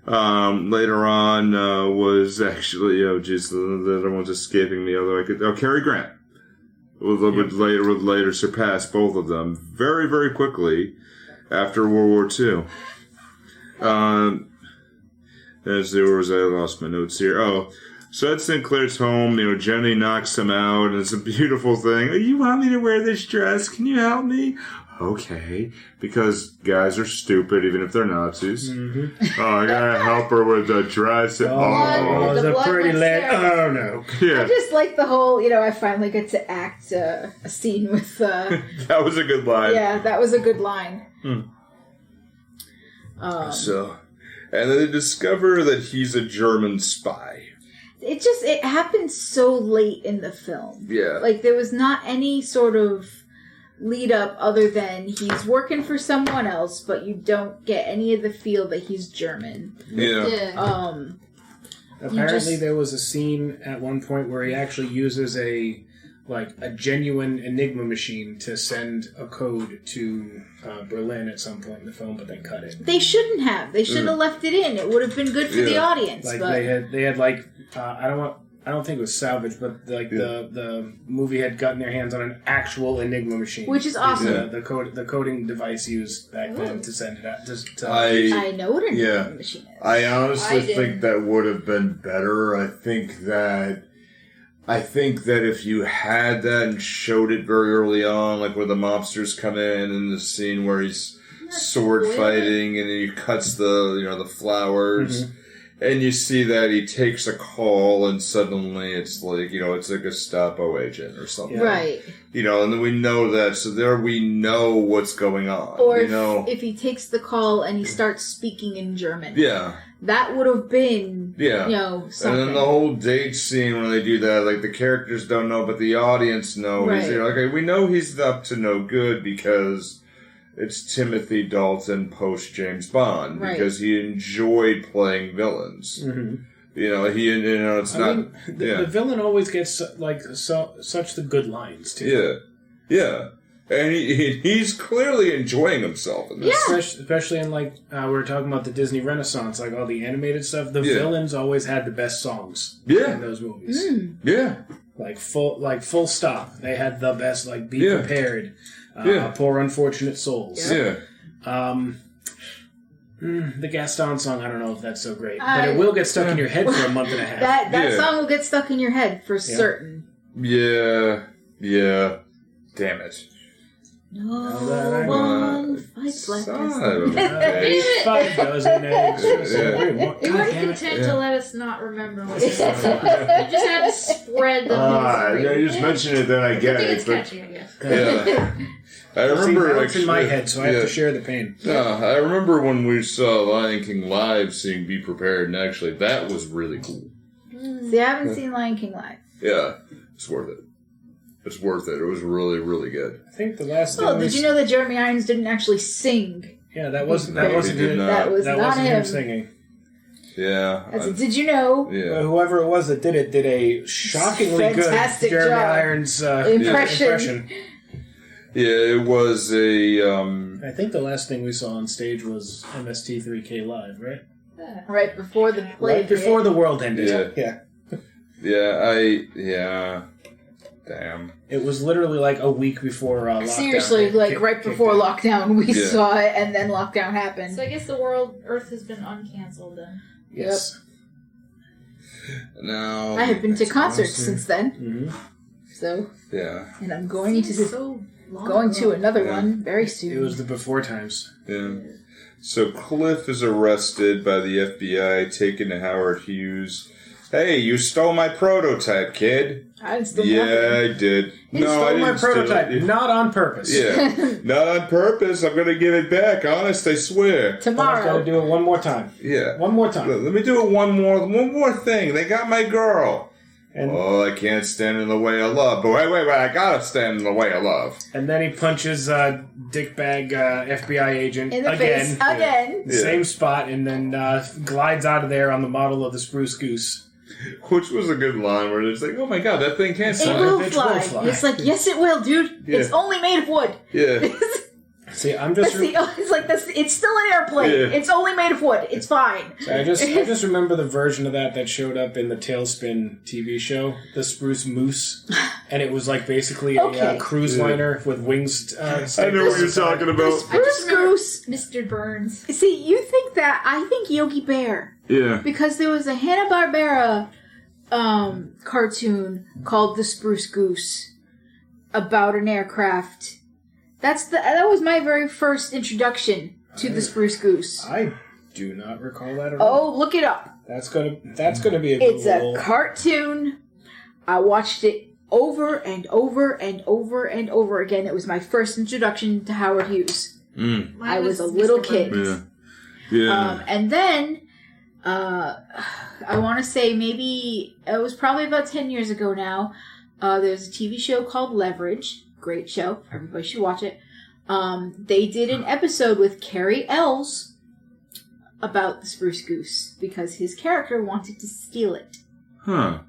Later on was actually, the other one's escaping me. Although Cary Grant would later surpass both of them very, very quickly after World War II. I lost my notes here. Oh, so at Sinclair's home, Jenny knocks him out, and it's a beautiful thing. Oh, you want me to wear this dress? Can you help me? Okay, because guys are stupid, even if they're Nazis. Mm-hmm. Oh, I gotta help her with the dress. The pretty lady. Oh, no. Yeah. I just like the whole, I finally get to act a scene with... That was a good line. Yeah, that was a good line. And they discover that he's a German spy. It happened so late in the film. Yeah. Like, there was not any sort of lead up other than he's working for someone else, but you don't get any of the feel that he's German. Yeah. Apparently there was a scene at one point where he actually uses a genuine Enigma machine to send a code to Berlin at some point in the film, but they cut it. They shouldn't have. They should have left it in. It would have been good for the audience. They had I don't want I don't think it was salvaged, but the movie had gotten their hands on an actual Enigma machine, which is awesome. The coding device used back then to send it out. I know what an Enigma machine is. I honestly think that would have been better. I think that if you had that and showed it very early on, like where the mobsters come in and the scene where he's sword fighting and he cuts the flowers. Mm-hmm. And you see that he takes a call, and suddenly it's like, it's a Gestapo agent or something. Right. And then we know that, so there we know what's going on. Or if he takes the call and he starts speaking in German. Yeah. That would have been, something. And then the whole date scene when they do that, like, the characters don't know, but the audience know. Right. Okay, we know he's up to no good because it's Timothy Dalton post James Bond because he enjoyed playing villains. Mm-hmm. It's the villain always gets such the good lines too. Yeah, and he's clearly enjoying himself in this. Yeah. Especially in we were talking about the Disney Renaissance, like all the animated stuff. The villains always had the best songs. In those movies. Mm. Yeah, full stop. They had the best. Be prepared. Poor unfortunate souls. Yeah. The Gaston song, I don't know if that's so great, but it will get stuck in your head for a month and a half. That song will get stuck in your head for certain. Yeah. Damn it. No one fights like this. 5 dozen eggs. You weren't content to let us not remember what it said. You just had to spread the you just mentioned it, then I get it. It's catchy, I guess. Yeah. I remember it's in my head, so I have to share the pain. No, I remember when we saw Lion King live, seeing "Be Prepared," and actually, that was really cool. See, I haven't seen Lion King live. Yeah, it's worth it. It's worth it. It was really, really good. I think the last. Did you know that Jeremy Irons didn't actually sing? Yeah, that wasn't him. That was not him singing. Yeah. Did you know? Yeah. Whoever it was that did it did a shockingly fantastic good Jeremy job. Irons impression. Yeah, it was a. I think the last thing we saw on stage was MST3K Live, right? Right before the play. Right before the world ended. Yeah. Damn. It was literally a week before lockdown. Seriously, right before lockdown we saw it, and then lockdown happened. So I guess the Earth has been uncancelled then. Yes. Yep. Now I have been to concerts since then. Mm-hmm. So. Yeah. And I'm going to another one very soon. It was the before times. Yeah. So Cliff is arrested by the FBI, taken to Howard Hughes. Hey, you stole my prototype, kid. I didn't steal nothing. I did. You stole my prototype, not on purpose. Yeah, not on purpose. I'm going to give it back. Honest, I swear. Tomorrow. I've got to do it one more time. Yeah. One more time. Let me do it one more thing. They got my girl. And I can't stand in the way of love. But wait, I gotta stand in the way of love. And then he punches dickbag FBI agent in the face again. Same spot, and then glides out of there on the model of the Spruce Goose. Which was a good line where it's like, oh my god, that thing can't fly. It will fly. It's like, yes it will, dude. Yeah. It's only made of wood. Yeah. See, I'm just... It's still an airplane. Yeah. It's only made of wood. It's fine. So I just remember the version of that showed up in the Tailspin TV show, the Spruce Moose, and it was basically a cruise liner with wings. I know what you're talking about. Spruce Goose, Mr. Burns. See, you think that? I think Yogi Bear. Yeah. Because there was a Hanna-Barbera cartoon called The Spruce Goose about an aircraft. That was my very first introduction to the Spruce Goose. I do not recall that at all. Oh, look it up. That's gonna be a It's a cartoon. I watched it over and over and over and over again. It was my first introduction to Howard Hughes. I was a little kid. Yeah. And then I want to say maybe it was probably about 10 years ago now. There's a TV show called Leverage. Great show. Everybody should watch it. They did an episode with Cary Ells about the Spruce Goose because his character wanted to steal it. Huh.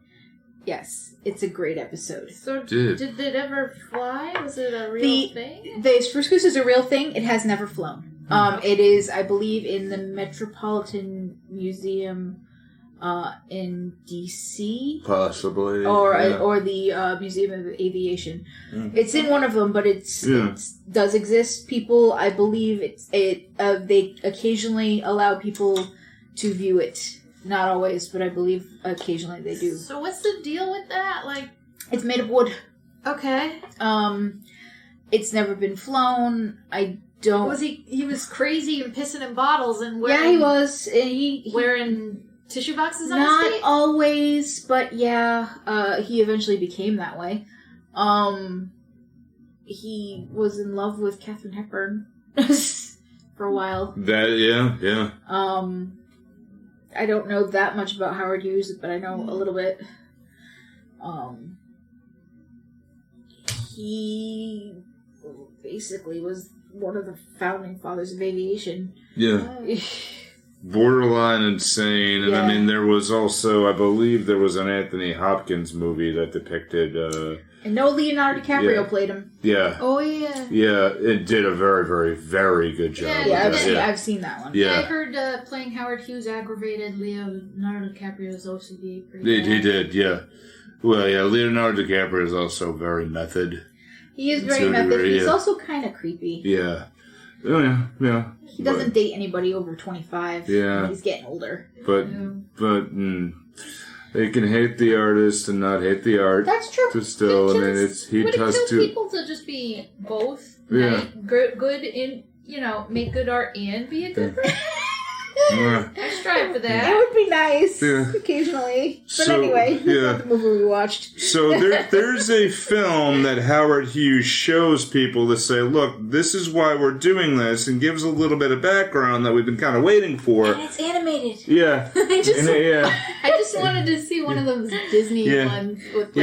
Yes, it's a great episode. So did it ever fly? Was it a real thing? The Spruce Goose is a real thing. It has never flown. It is, I believe, in the Metropolitan Museum in DC, possibly, or the Museum of Aviation. It's in one of them, but it does exist. People, I believe, they occasionally allow people to view it. Not always, but I believe occasionally they do. So what's the deal with that? Like, it's made of wood. Okay. It's never been flown. I don't. Was he was crazy and pissing in bottles and wearing. Yeah, he was. He wearing tissue boxes on his not feet? always, but yeah. He eventually became that way. He was in love with Katharine Hepburn for a while. Yeah. I don't know that much about Howard Hughes, but I know a little bit. He basically was one of the founding fathers of aviation. Yeah. Borderline insane. And I mean, there was also, I believe there was an Anthony Hopkins movie that depicted... and no Leonardo DiCaprio played him. Yeah. Oh, yeah. Yeah, it did a very, very, very good job. Yeah, I've seen that one. Yeah, I heard playing Howard Hughes aggravated Leonardo DiCaprio's OCD pretty bad. He did, yeah. Well, yeah, Leonardo DiCaprio is also very method. He is very method. He's also kind of creepy. Yeah. Oh, yeah. He doesn't date anybody over 25. Yeah. He's getting older. But they can hate the artist and not hate the art. That's true. But still, I mean, would it kill people to just be both? Yeah. Good in, make good art and be a good person? I strive for that. It would be nice occasionally. But anyway, that's not the movie we watched. So there's a film that Howard Hughes shows people to say, look, this is why we're doing this, and gives a little bit of background that we've been kind of waiting for. And it's animated. Yeah. I just wanted to see one of those Disney ones with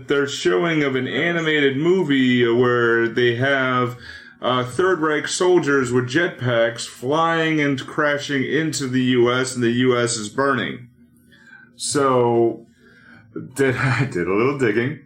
they're showing of an animated movie where they have Third Reich soldiers with jetpacks flying and crashing into the U.S. and the U.S. is burning. So I did a little digging,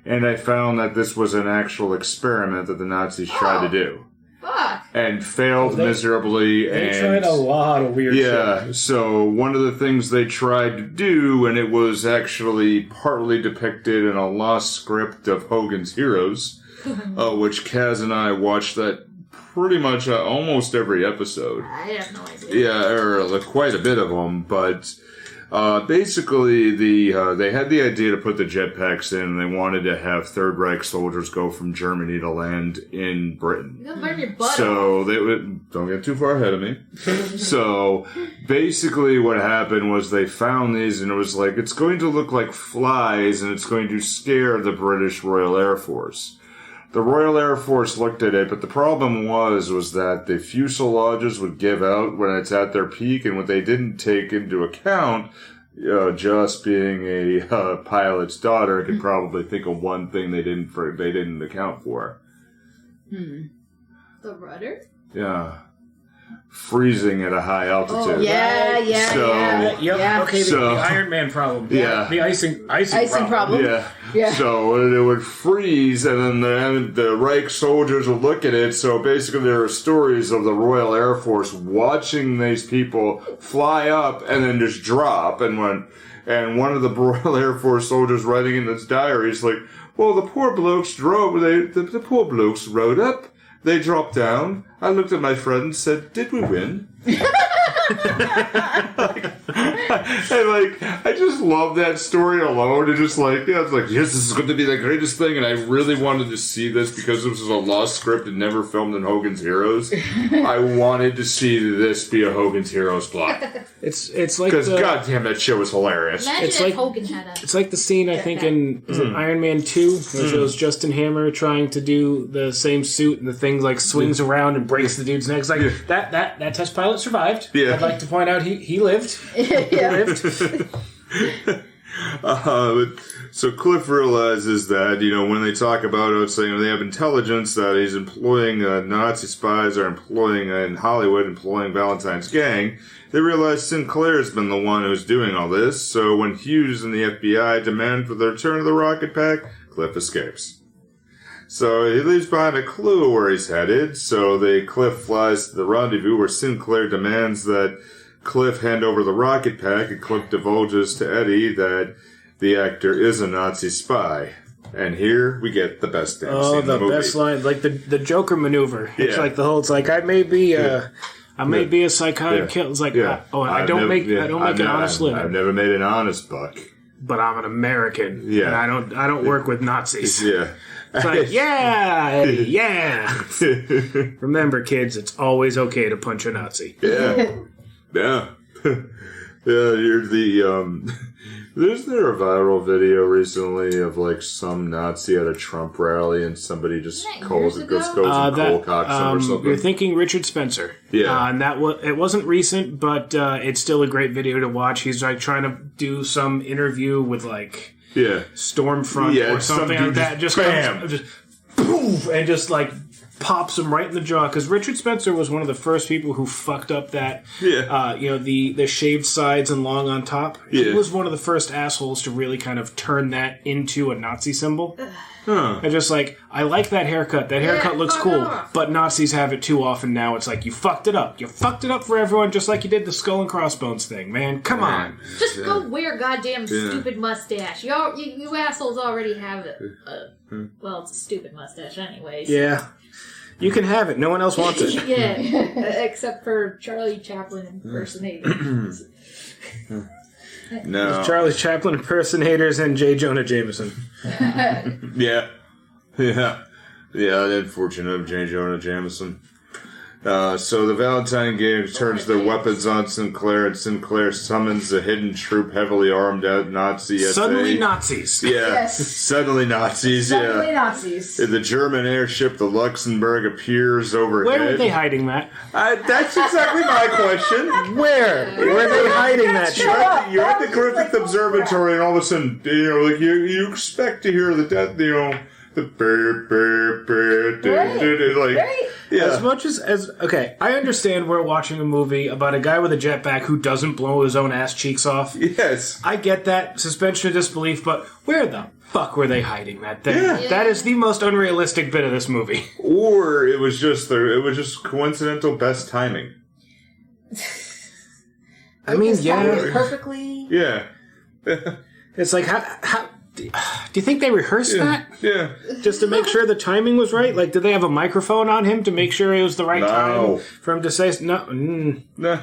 and I found that this was an actual experiment that the Nazis tried to do. Fuck. And failed miserably. They tried a lot of weird shit. Yeah, so one of the things they tried to do, and it was actually partly depicted in a lost script of Hogan's Heroes, which Kaz and I watched that pretty much almost every episode. I have no idea. Yeah, or quite a bit of them, but basically they had the idea to put the jetpacks in, and they wanted to have Third Reich soldiers go from Germany to land in Britain. You'll burn your butt So off. they would, don't get too far ahead of me. So basically what happened was they found these, and it was like, it's going to look like flies, and it's going to scare the British Royal Air Force. The Royal Air Force looked at it, but the problem was that the fuselages would give out when it's at their peak, and what they didn't take into account, just being a pilot's daughter, could probably think of one thing they didn't account for. The rudder? Yeah. Freezing at a high altitude. Oh, yeah. Okay, the Iron Man problem. Yeah. The icing problem. Yeah. So it would freeze, and then the Reich soldiers would look at it. So basically, there are stories of the Royal Air Force watching these people fly up and then just drop. And one of the Royal Air Force soldiers writing in his diary is like, well, the poor blokes the poor blokes rode up. They dropped down. I looked at my friend and said, did we win? I just love that story alone. It's like, it's like, yes, this is going to be the greatest thing. And I really wanted to see this because this was a lost script and never filmed in Hogan's Heroes. I wanted to see this be a Hogan's Heroes plot. It's like because goddamn, that show was hilarious. Imagine if Hogan had a... It's like the scene, I think, in Iron Man 2, where it shows Justin Hammer trying to do the same suit, and the thing like swings around and breaks the dude's neck. It's like, that test pilot survived. Yeah. I'd like to point out he lived. He lived. So Cliff realizes that, when they talk about it, saying they have intelligence that he's employing, Nazi spies are employing in Hollywood, employing Valentine's gang, they realize Sinclair's been the one who's doing all this. So when Hughes and the FBI demand for the return of the rocket pack, Cliff escapes. So he leaves behind a clue where he's headed. So Cliff flies to the rendezvous where Sinclair demands that Cliff hand over the rocket pack, and Cliff divulges to Eddie that the actor is a Nazi spy. And here we get the best damn scene in the movie. Best line, like the Joker maneuver. It's like the whole. It's like I may be a psychotic killer. It's like I don't make an honest living. I've never made an honest buck, but I'm an American. Yeah, and I don't work with Nazis. Yeah, it's like Eddie, yeah. Remember, kids, it's always okay to punch a Nazi. Yeah. You're the Isn't there a viral video recently of like some Nazi at a Trump rally and somebody just goes and cold cocks him or something? You're thinking Richard Spencer. Yeah. And it wasn't recent, but it's still a great video to watch. He's like trying to do some interview with like Stormfront or something like that. Just bam! Just poof! And just like pops him right in the jaw, because Richard Spencer was one of the first people who fucked up that, the shaved sides and long on top. Yeah. He was one of the first assholes to really kind of turn that into a Nazi symbol. And just like, I like that haircut. That haircut looks cool, but Nazis have it too often now. It's like, you fucked it up. You fucked it up for everyone, just like you did the skull and crossbones thing, man. Come on. Just go wear goddamn stupid mustache. You assholes already have it. Well, it's a stupid mustache anyways. Yeah. You can have it. No one else wants it. Yeah, except for Charlie Chaplin impersonators. No. Charlie Chaplin impersonators and J. Jonah Jameson. Yeah, the unfortunate J. Jonah Jameson. So the Valentine gang turns their weapons on Sinclair, and Sinclair summons a hidden troop heavily armed Nazi SA. Suddenly Nazis. Yeah. Yes. Suddenly Nazis. Suddenly Nazis. The German airship, the Luxembourg, appears overhead. Where were they hiding that? That's exactly my question. Where were they hiding that shit? You're at the Griffith Observatory, and all of a sudden, you expect to hear the death, the Right. Yeah. As much as okay, I understand we're watching a movie about a guy with a jetpack who doesn't blow his own ass cheeks off. Yes. I get that suspension of disbelief, but where the fuck were they hiding that thing? Yeah. That is the most unrealistic bit of this movie. Or it was just coincidental best timing. I mean, perfectly. Yeah. It's like how do you think they rehearsed that? Yeah. Just to make sure the timing was right? Like, did they have a microphone on him to make sure it was the right time for him to say no? No.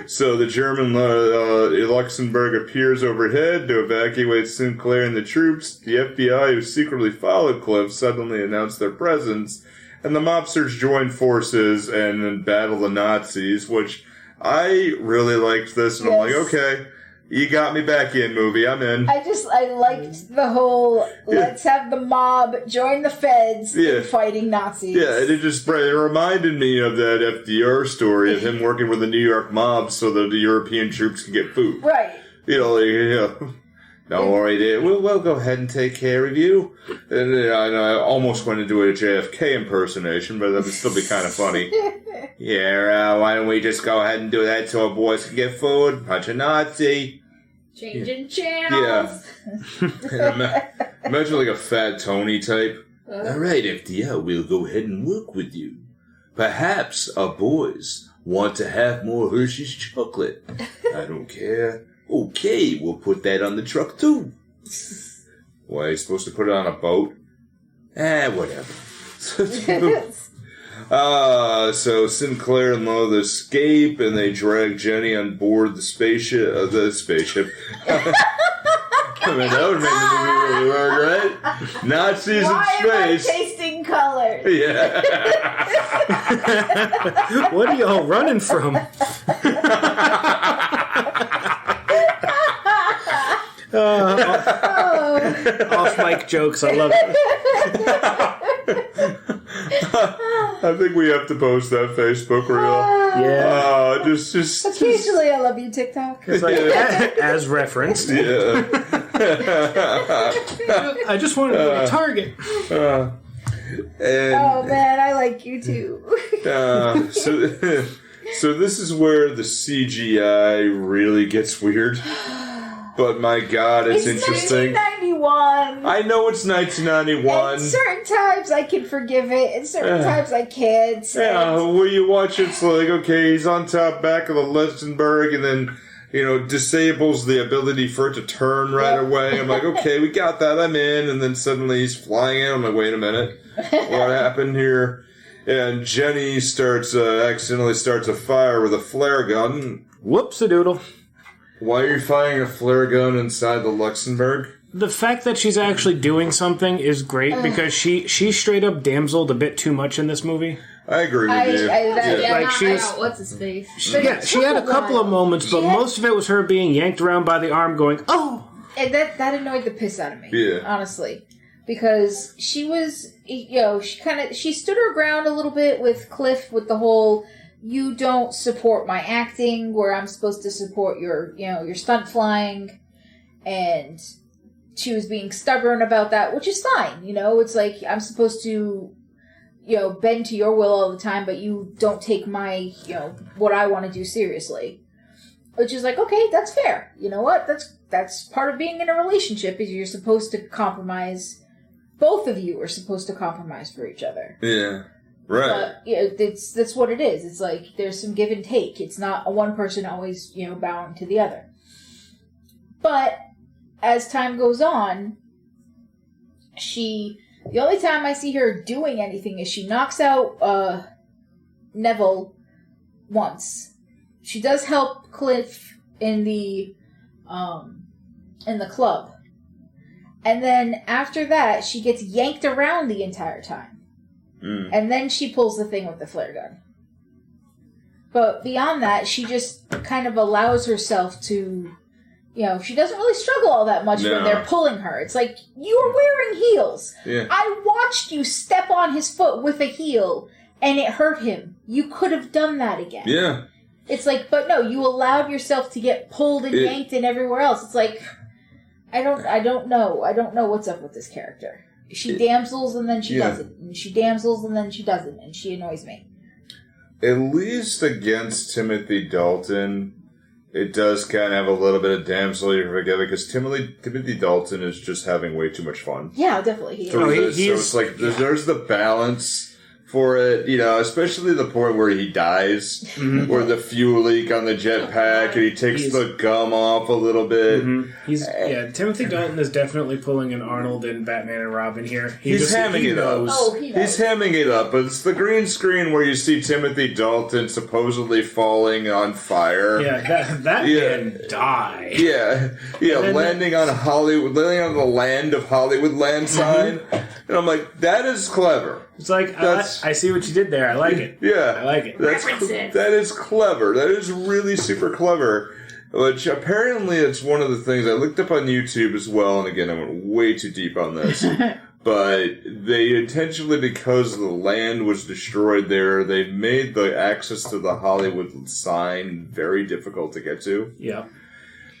So the German Luxembourg appears overhead to evacuate Sinclair and the troops. The FBI, who secretly followed Cliff, suddenly announced their presence, and the mobsters join forces and then battle the Nazis, which I really liked this, and I'm like, okay. You got me back in, movie. I'm in. I liked the whole, let's have the mob join the feds in fighting Nazis. Yeah, and it reminded me of that FDR story of him working with the New York mob so that the European troops can get food. Right. Don't worry, dear. We'll go ahead and take care of you. And I almost went into a JFK impersonation, but that would still be kind of funny. Why don't we just go ahead and do that so our boys can get food? Punch a Nazi. Changing channels. Yeah. Imagine like a fat Tony type. All right, FDR, we'll go ahead and work with you. Perhaps our boys want to have more Hershey's chocolate. I don't care. Okay, we'll put that on the truck too. Why, are you supposed to put it on a boat? Whatever. So Sinclair and Lowe escape, and they drag Jenny on board the spaceship. I mean, that would make the movie really work, right? Nazis in space. Why am I tasting color? Yeah. What are y'all running from? Off mic jokes, I love it. I think we have to post that Facebook reel. Yeah. Just occasionally I love you TikTok. It's like, as referenced. Yeah. I just wanted to go to Target. Oh man, I like you too. So this is where the CGI really gets weird. But my God, it's interesting. 1991. 1991. I know it's 1991. And certain times I can forgive it, and certain times I can't. Yeah, where you watch it's like, okay, he's on top back of the Luxembourg, and then, disables the ability for it to turn right away. I'm like, okay, we got that, I'm in, and then suddenly he's flying in. I'm like, wait a minute, what happened here? And Jenny accidentally starts a fire with a flare gun. Whoops-a-doodle. Why are you firing a flare gun inside the Luxembourg? The fact that she's actually doing something is great because she straight up damseled a bit too much in this movie. I agree with you. What's his face? She had a couple of moments, but most of it was her being yanked around by the arm going, oh! And that annoyed the piss out of me. Yeah. Honestly. Because she was, she stood her ground a little bit with Cliff with the whole, you don't support my acting, where I'm supposed to support your stunt flying. And she was being stubborn about that, which is fine. It's like, I'm supposed to, bend to your will all the time, but you don't take my, what I want to do seriously. Which is like, okay, that's fair. You know what? That's part of being in a relationship, is you're supposed to compromise. Both of you are supposed to compromise for each other. Yeah. Right. But, that's what it is. It's like, there's some give and take. It's not one person always, bowing to the other. But, as time goes on, the only time I see her doing anything is she knocks out, Neville once. She does help Cliff in the club. And then after that, she gets yanked around the entire time. And then she pulls the thing with the flare gun. But beyond that, she just kind of allows herself to, she doesn't really struggle all that much when they're pulling her. It's like, you were wearing heels. Yeah. I watched you step on his foot with a heel, and it hurt him. You could have done that again. Yeah. It's like, but no, you allowed yourself to get pulled and yanked and everywhere else. It's like, I don't know. I don't know what's up with this character. She damsels and then she doesn't. And she damsels and then she doesn't. And she annoys me. At least against Timothy Dalton, it does kind of have a little bit of damsel you forget, because Timothy Dalton is just having way too much fun. Yeah, definitely. He is. So it's like, there's the balance for it, especially the point where he dies, where the fuel leak on the jetpack, and he takes the gum off a little bit. Timothy Dalton is definitely pulling an Arnold in Batman and Robin here. He's hamming it up. Oh, he knows. He's hamming it up, but it's the green screen where you see Timothy Dalton supposedly falling on fire. Yeah, that man died. Yeah, landing on the land of Hollywood land sign, and I'm like, that is clever. It's like, I see what you did there. I like it. Yeah. I like it. That is clever. That is really super clever. Which apparently it's one of the things I looked up on YouTube as well, and again, I went way too deep on this. But they intentionally, because the land was destroyed there, they made the access to the Hollywood sign very difficult to get to. Yeah.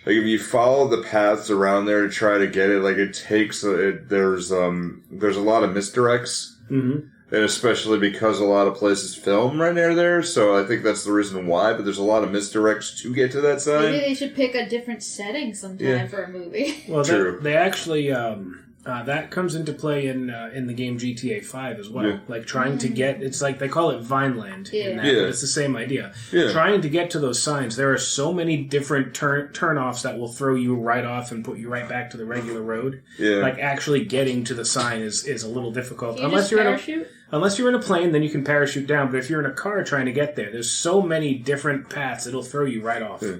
Like, if you follow the paths around there to try to get it, like, it takes, there's a lot of misdirects. Mm-hmm. And especially because a lot of places film right near there, so I think that's the reason why, but there's a lot of misdirects to get to that sign. Maybe they should pick a different setting sometime for a movie. Well, they actually, that comes into play in the game GTA 5 as well. Yeah. Like, trying to get, it's like, they call it Vineland in that, but it's the same idea. Yeah. Trying to get to those signs, there are so many different turn-offs that will throw you right off and put you right back to the regular road. Yeah. Like, actually getting to the sign is a little difficult. Unless you're in a plane, then you can parachute down, but if you're in a car trying to get there, there's so many different paths, it'll throw you right off. Yeah.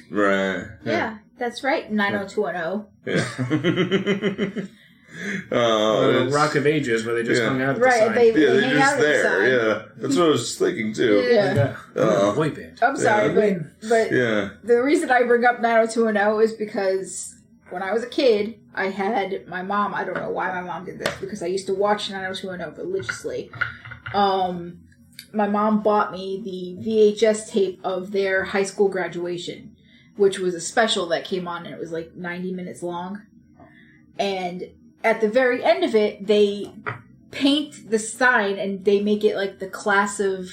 Right. Yeah. That's right, 90210. Rock of Ages, where they just hung out at the sign. They they're hang just out there. At the sign. Yeah, that's what I was thinking too. Yeah. Boy band. I'm sorry, but the reason I bring up 90210 is because when I was a kid, I had my mom. I don't know why my mom did this, because I used to watch 90210 religiously. My mom bought me the VHS tape of their high school graduation, which was a special that came on, and it was like 90 minutes long. And at the very end of it, they paint the sign and they make it like the class of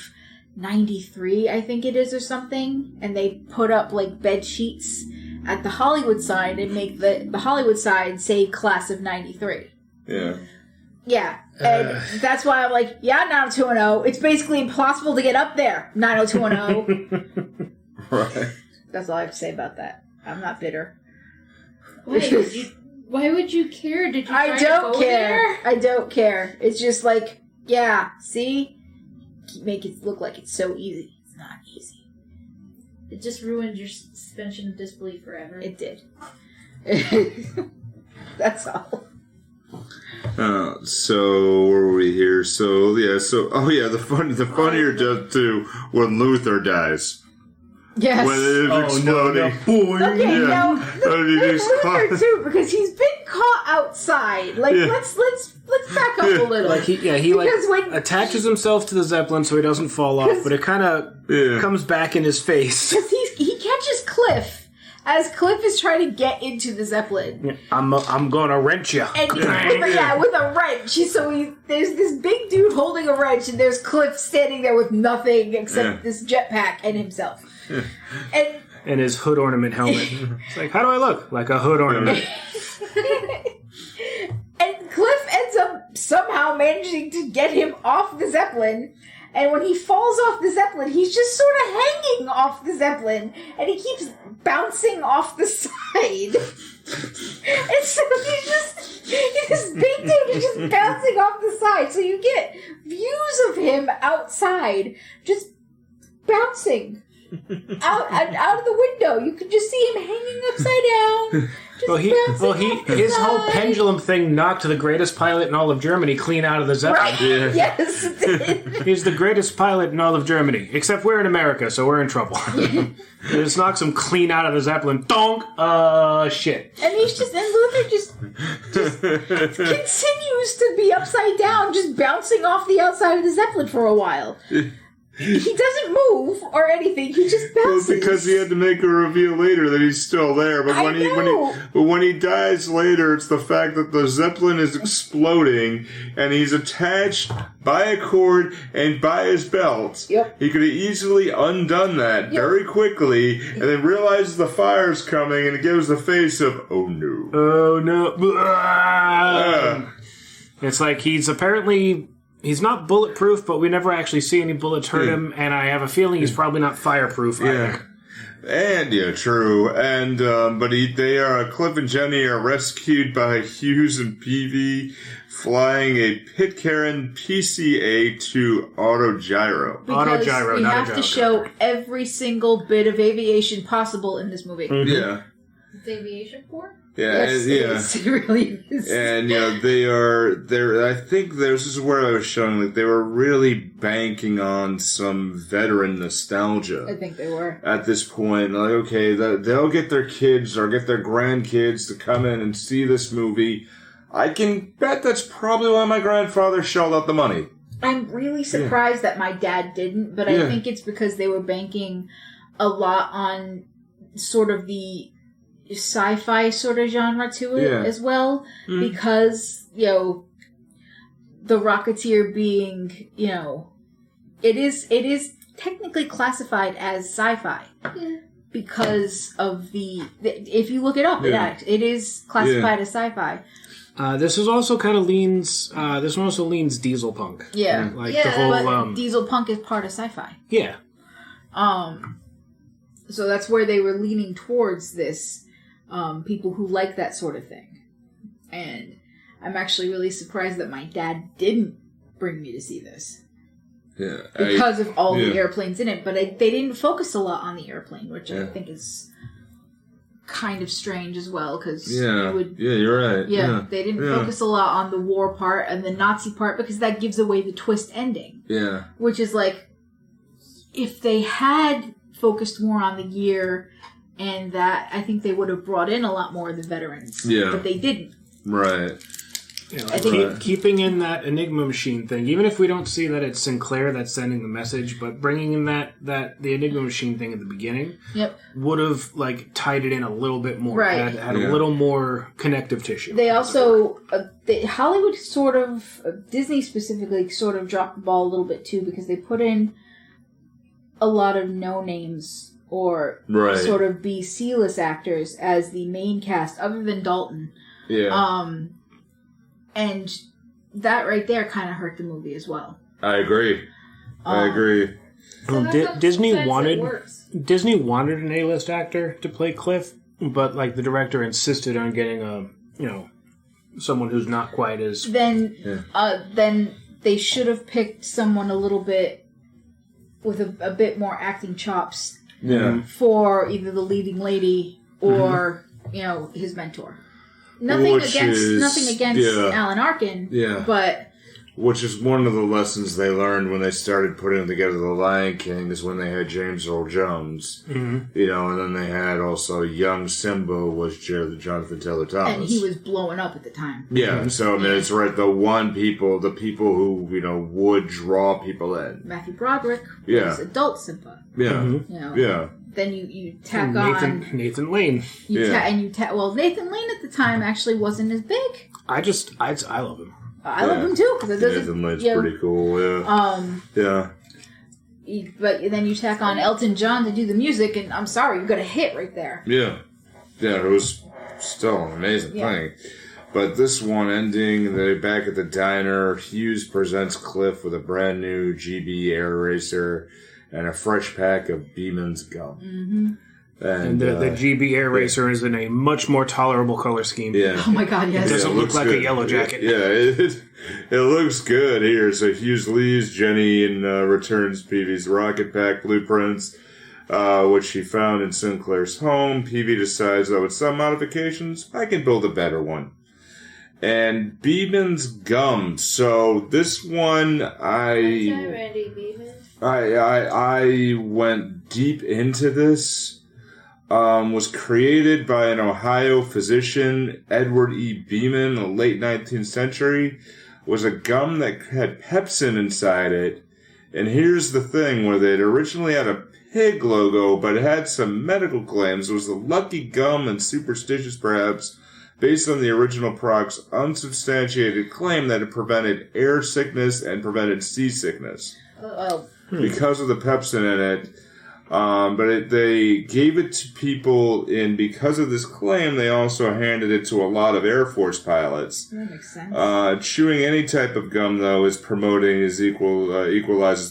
93, I think it is, or something. And they put up like bed sheets at the Hollywood side and make the Hollywood side say class of 93. Yeah. Yeah, and that's why I'm like, yeah, 90210. It's basically impossible to get up there, 90210. Right. That's all I have to say about that. I'm not bitter. Why would you care? Did you I don't care. I don't care. It's just like, yeah, see? Make it look like it's so easy. It's not easy. It just ruined your suspension of disbelief forever. It did. That's all. So where were we here? The funnier death too when Luther dies. Yes. When it is exploding. Okay, now Luther too, because he's been caught outside. Like let's back up a little. Like he attaches himself to the Zeppelin so he doesn't fall off, but it kind of comes back in his face. Because he catches Cliff. As Cliff is trying to get into the Zeppelin. I'm gonna wrench you. And with a wrench. So there's this big dude holding a wrench, and there's Cliff standing there with nothing except this jetpack and himself. And his hood ornament helmet. It's like, how do I look? Like a hood ornament. And Cliff ends up somehow managing to get him off the Zeppelin. And when he falls off the Zeppelin, he's just sort of hanging off the Zeppelin. And he keeps bouncing off the side. And so this big dude is just bouncing off the side. So you get views of him outside, just bouncing out of the window. You can just see him hanging upside down. His whole pendulum thing knocked the greatest pilot in all of Germany clean out of the Zeppelin. Right. Yeah. Yes, it did. He's the greatest pilot in all of Germany, except we're in America, so we're in trouble. It just knocks him clean out of the Zeppelin. Donk! Shit. And Luther just continues to be upside down, just bouncing off the outside of the Zeppelin for a while. He doesn't move or anything. He just bounces. Well, because he had to make a reveal later that he's still there. But when he dies later, it's the fact that the Zeppelin is exploding and he's attached by a cord and by his belt. Yep. He could have easily undone that very quickly, and then realizes the fire's coming, and it gives the face of "Oh no, oh no." It's like he's not bulletproof, but we never actually see any bullets hurt him, and I have a feeling he's probably not fireproof either. And true. And Cliff and Jenny are rescued by Hughes and Peavy, flying a Pitcairn PCA-2 autogyro. Because we have to show every single bit of aviation possible in this movie. Mm-hmm. Yeah. It's aviation for? Yeah, yes, it really is. And I think this is where I was showing that they were really banking on some veteran nostalgia. I think they were. At this point, like, okay, they'll get their kids or get their grandkids to come in and see this movie. I can bet that's probably why my grandfather shelled out the money. I'm really surprised that my dad didn't, but I think it's because they were banking a lot on sort of the sci-fi sort of genre to it as well, because the Rocketeer being it is technically classified as sci-fi because of the if you look it up it is classified as sci-fi. This is also kind of leans this one also leans diesel punk, the whole but diesel punk is part of sci-fi. So that's where they were leaning towards this. People who like that sort of thing. And I'm actually really surprised that my dad didn't bring me to see this. Yeah. Because of all the airplanes in it. But they didn't focus a lot on the airplane, which I think is kind of strange as well. Because you're right. Yeah, they didn't focus a lot on the war part and the Nazi part because that gives away the twist ending. Yeah. Which is like, if they had focused more on the year... And that, I think they would have brought in a lot more of the veterans. Yeah. But they didn't. Right. I think keeping in that Enigma machine thing, even if we don't see that it's Sinclair that's sending the message, but bringing in the Enigma machine thing at the beginning would have, tied it in a little bit more. Right. Had a little more connective tissue. They also, Hollywood sort of, Disney specifically sort of dropped the ball a little bit too, because they put in a lot of no-names or sort of be C-list actors as the main cast, other than Dalton. Yeah. And that right there kind of hurt the movie as well. I agree. So Disney wanted an A-list actor to play Cliff, but like the director insisted on getting someone who's not quite as. Then they should have picked someone a little bit with a bit more acting chops. Yeah. For either the leading lady or his mentor. Nothing against Alan Arkin. Yeah. But. Which is one of the lessons they learned when they started putting together The Lion King, is when they had James Earl Jones. Mm-hmm. And then they had also young Simba was Jonathan Taylor Thomas. And he was blowing up at the time. Yeah, so I mean, it's right, the people who, would draw people in. Matthew Broderick was adult Simba. Yeah. Mm-hmm. Yeah. Then you tack on... Nathan Lane. Nathan Lane at the time actually wasn't as big. I love him. I love him too. Nathan Lane's pretty cool, yeah. But then you tack on Elton John to do the music, and I'm sorry, you got a hit right there. Yeah. Yeah, it was still an amazing thing. But this one ending, back at the diner, Hughes presents Cliff with a brand new GB Air Racer and a fresh pack of Beeman's gum. Mm-hmm. And the GB Air Racer is in a much more tolerable color scheme. Yeah. Oh my God, yes. It doesn't look like a yellow jacket. Yeah, it looks good here. So Hughes leaves Jenny and returns Peavy's rocket pack blueprints, which she found in Sinclair's home. Peavy decides that with some modifications, I can build a better one. And Beeman's gum. So this one, I went deep into this. Was created by an Ohio physician, Edward E. Beeman, in the late 19th century. Was a gum that had pepsin inside it. And here's the thing, where they'd originally had a pig logo, but it had some medical claims. It was the lucky gum and superstitious, perhaps, based on the original product's unsubstantiated claim that it prevented air sickness and prevented seasickness. Because of the pepsin in it. But they gave it to people, and because of this claim, they also handed it to a lot of Air Force pilots. That makes sense. Chewing any type of gum, though, equalizes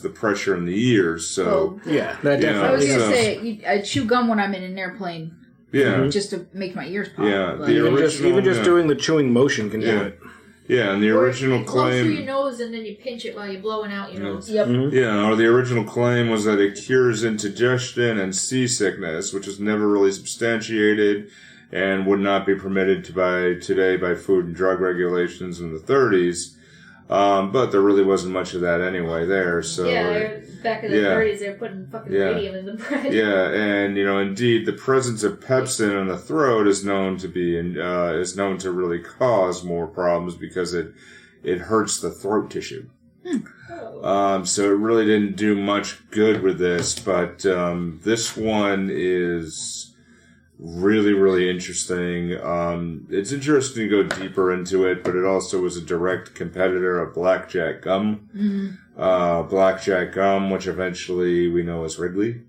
the pressure in the ears. So that definitely. I was going to say, I chew gum when I'm in an airplane. Yeah, just to make my ears pop. Yeah, even just doing the chewing motion can do it. Yeah, and the original claim... through your nose and then you pinch it while you're blowing out your nose. Yep. Mm-hmm. Yeah, or the original claim was that it cures indigestion and seasickness, which is never really substantiated and would not be permitted today by food and drug regulations in the 30s. But there really wasn't much of that anyway there. So back in the 30s, they were putting fucking radium in the bread. Yeah, and indeed, the presence of pepsin in the throat is known to really cause more problems because it hurts the throat tissue. So it really didn't do much good with this, but this one is really, really interesting. It's interesting to go deeper into it, but it also was a direct competitor of Blackjack Gum. Mm-hmm. Blackjack Gum, which eventually we know as Wrigley.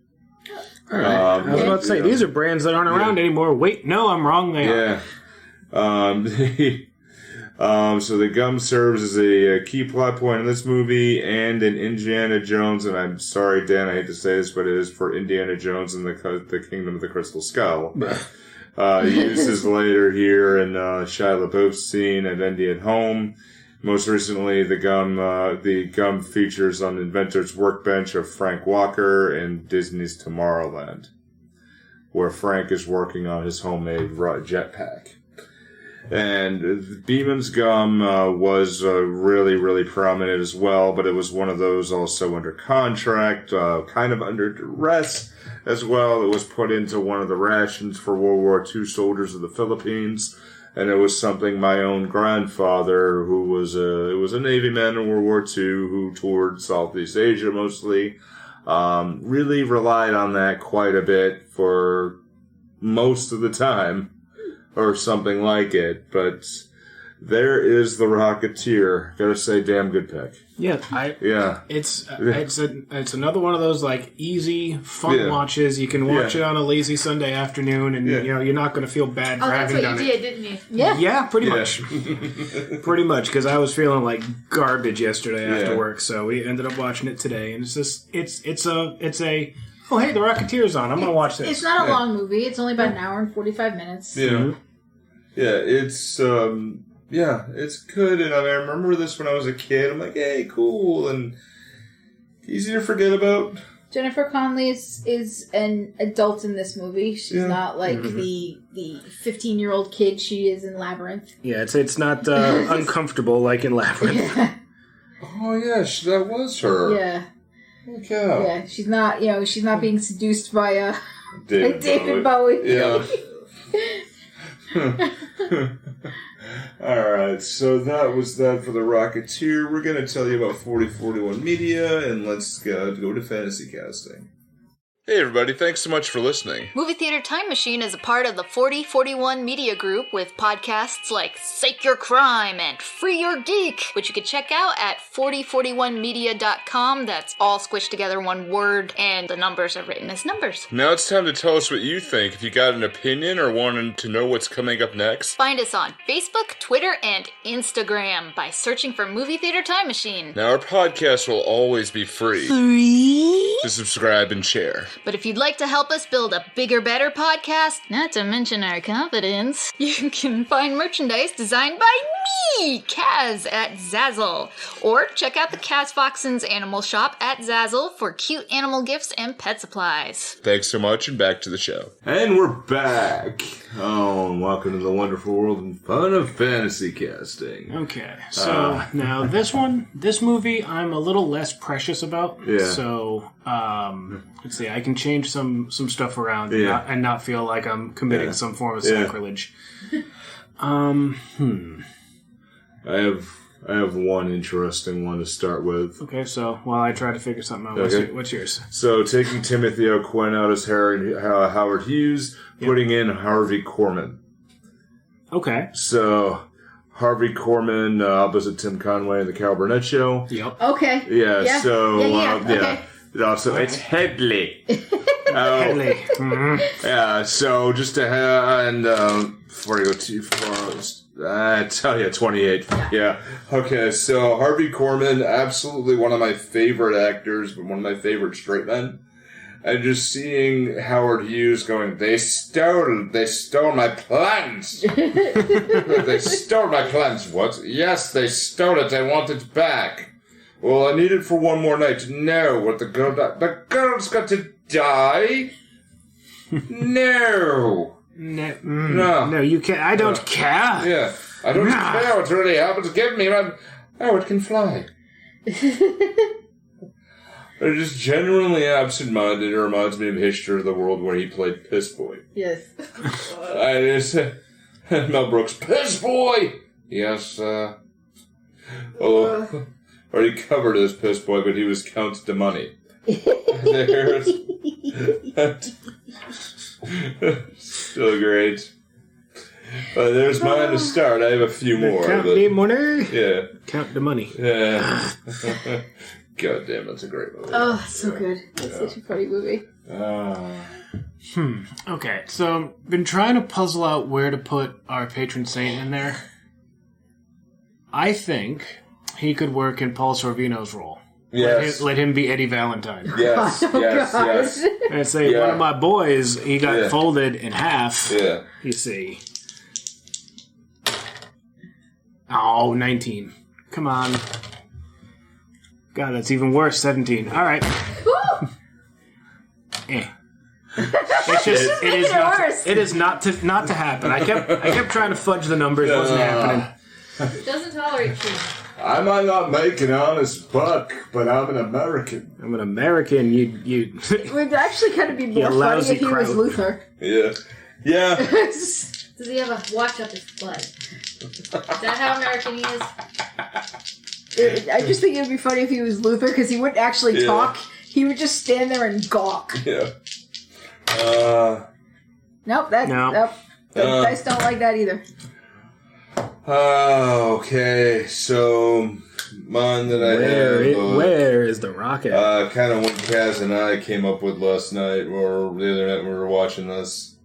All right. I was about to say, these are brands that aren't around anymore. Wait, no, I'm wrong. They are. So the gum serves as a key plot point in this movie and in Indiana Jones, and I'm sorry, Dan, I hate to say this, but it is for Indiana Jones and the Kingdom of the Crystal Skull. Uses later here in Shia LaBeouf's scene at Indian Home. Most recently, the gum features on the inventor's workbench of Frank Walker in Disney's Tomorrowland, where Frank is working on his homemade jetpack. And Beeman's gum was really, really prominent as well, but it was one of those also under contract, kind of under duress as well. It was put into one of the rations for World War II soldiers of the Philippines, and it was something my own grandfather, who was a Navy man in World War II, who toured Southeast Asia mostly, really relied on that quite a bit for most of the time. Or something like it, but there is the Rocketeer. Gotta say, damn good pick. Yeah, it's another one of those like easy, fun watches. You can watch it on a lazy Sunday afternoon, and you're not going to feel bad for having done it. That's what you did, didn't you? Yeah, pretty much. Pretty much, because I was feeling like garbage yesterday after work, so we ended up watching it today, and it's a. Oh, hey, the Rocketeer's on. I'm going to watch this. It's not a long movie. It's only about an hour and 45 minutes. Yeah. Mm-hmm. Yeah, it's good. And I remember this when I was a kid. I'm like, hey, cool. And easy to forget about. Jennifer Connelly is an adult in this movie. She's not like the 15-year-old kid she is in Labyrinth. Yeah, it's not uncomfortable like in Labyrinth. Oh, yeah, that was her. Yeah. Okay. Yeah, she's not being seduced by David Bowie. Yeah. Alright, so that was that for the Rocketeer. We're going to tell you about 4041 Media, and let's go to fantasy casting. Hey everybody, thanks so much for listening. Movie Theater Time Machine is a part of the 4041 Media Group with podcasts like Sake Your Crime and Free Your Geek, which you can check out at 4041media.com. That's all squished together one word, and the numbers are written as numbers. Now it's time to tell us what you think. If you got an opinion or wanted to know what's coming up next, find us on Facebook, Twitter, and Instagram by searching for Movie Theater Time Machine. Now our podcast will always be free. To subscribe and share. But if you'd like to help us build a bigger, better podcast, not to mention our confidence, you can find merchandise designed by me, Kaz, at Zazzle. Or check out the Kaz Foxen's Animal Shop at Zazzle for cute animal gifts and pet supplies. Thanks so much, and back to the show. And we're back. Oh, and welcome to the wonderful world and fun of fantasy casting. Okay, so now this movie, I'm a little less precious about. Yeah. So, let's see, I can change some stuff around and not feel like I'm committing some form of sacrilege. I have one interesting one to start with. Okay, so while I try to figure something out, what's yours? So taking Timothy O'Quinn out as Howard Hughes, putting in Harvey Korman. Okay. So Harvey Korman opposite Tim Conway in the Cal Burnett Show. Yep. Okay. Yeah. So Okay. Also, it's Headley. Headley. Mm-hmm. Yeah. So just to have and before I go too far. I tell you, 28. Yeah. Okay, so Harvey Korman, absolutely one of my favorite actors, but one of my favorite straight men. And just seeing Howard Hughes going, they stole my plans. They stole my plans. What? Yes, they stole it. I want it back. Well, I need it for one more night. No, what the girl's got to die? No. No, you can't. I don't care. Yeah, I don't care what really happens. Give me my... Oh, it can fly. They're just genuinely absent-minded. It reminds me of History of the World where he played Piss Boy. Yes. Mel Brooks, Piss Boy! Yes, or he covered as Piss Boy, but he was Count de Money. Still great. There's mine to start. I have a few more. Count the money? Yeah. Count the money. Yeah. God damn, that's a great movie. Oh, so good. It's such a funny movie. Okay, so been trying to puzzle out where to put our patron saint in there. I think he could work in Paul Sorvino's role. Yes. Let him be Eddie Valentine. Yes, yes. And say, one of my boys, he got folded in half. Yeah. You see. Oh, 19. Come on. God, that's even worse. 17. All right. It's just it is not to happen. I kept trying to fudge the numbers. It wasn't happening. It doesn't tolerate cheating. I might not make an honest buck, but I'm an American. I'm an American. You. It would actually kind of be more funny if he was Luther. Yeah. Yeah. Does he have a watch up his butt? Is that how American he is? I just think it would be funny if he was Luther, because he wouldn't actually talk. He would just stand there and gawk. Yeah. Nope. Nope. The dice don't like that either. Okay, so mine that I have... where is the rocket? Kind of what Kaz and I came up with last night, or the other night when we were watching this.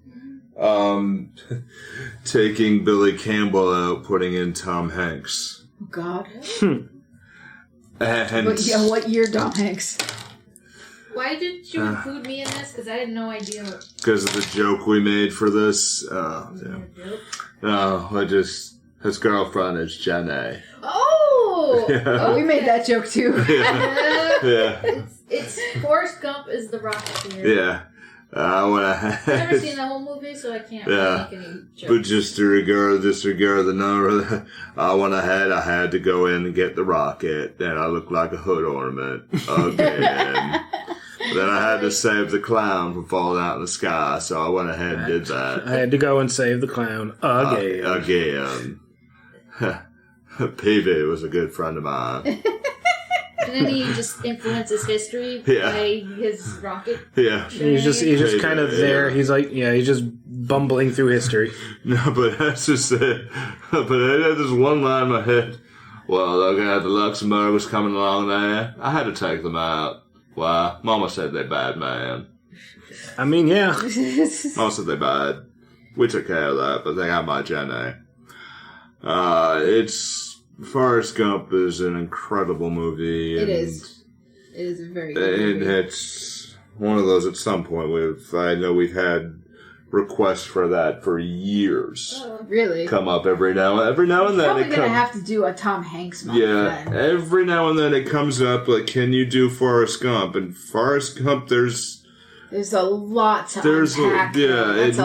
Taking Billy Campbell out, putting in Tom Hanks. Oh, God. And what year, Tom Hanks? Why did you include me in this? Because I had no idea. Because of the joke we made for this. No, his girlfriend is Jenny. Oh! Yeah. Oh, we made that joke too. Yeah. It's Forrest Gump is the Rocketeer. Yeah. I've never seen the whole movie, so I can't really make any jokes. But just to disregard the number, I went ahead. I had to go in and get the rocket, and I looked like a hood ornament again. Then I had to save the clown from falling out in the sky, so I went ahead and did that. I had to go and save the clown again. Again. PV was a good friend of mine. And then he just influences history by his rocket. Yeah. He's just kind of there. He's like, he's just bumbling through history. No, but that's just it. But I had this one line in my head. Well, the Luxembourg was coming along there. I had to take them out. Why? Mama said they bad, man. I mean, yeah. Mama said they bad. We took care of that, but they got my Jenny. Forrest Gump is an incredible movie. It is. It is a very good movie. It's one of those at some point I know we've had requests for that for years. Oh, really? Come up every now and then. Probably gonna have to do a Tom Hanks movie. Yeah, then. every now and then it comes up like, can you do Forrest Gump? And Forrest Gump, there's a lot to unpack. That's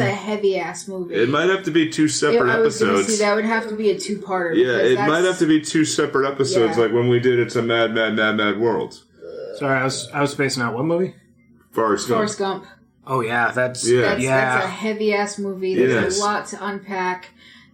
a heavy ass movie. It might have to be two separate episodes. I was gonna say that would have to be a two-parter. Yeah, it might have to be two separate episodes, like when we did It's a Mad, Mad, Mad, Mad World. Sorry, I was spacing out. What movie? Forrest Gump. Oh yeah, that's a heavy ass movie. There's a lot to unpack.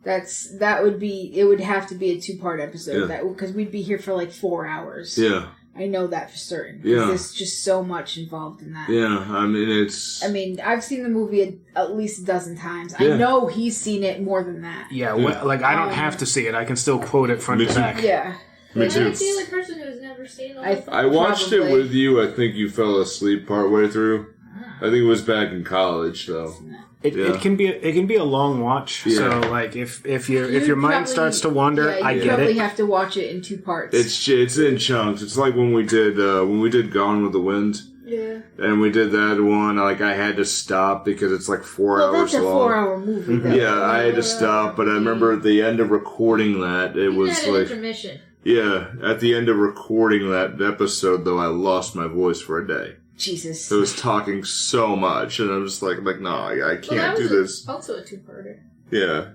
It would have to be a 2-part episode because we'd be here for like 4 hours. Yeah. I know that for certain. Yeah. There's just so much involved in that. Yeah, I mean, I've seen the movie at least a dozen times. Yeah. I know he's seen it more than that. Yeah, like I don't have to see it. I can still quote it front to back. Yeah. Me too. I'm the only person who's never seen it. I watched it with you. I think you fell asleep partway through. I think it was back in college, though. It can be a long watch. Yeah. So like if your mind starts to wander, I get it. You probably have to watch it in 2 parts. It's in chunks. It's like when we did Gone with the Wind. Yeah. And we did that one. Like I had to stop because it's like 4 hours long. That's a 4-hour movie. Though. Yeah, I had to stop. But I remember at the end of recording that, it was like intermission. Yeah, at the end of recording that episode, though, I lost my voice for a day. Jesus. I was talking so much, and I was like, no, I can't do this. Also a 2-parter. Yeah.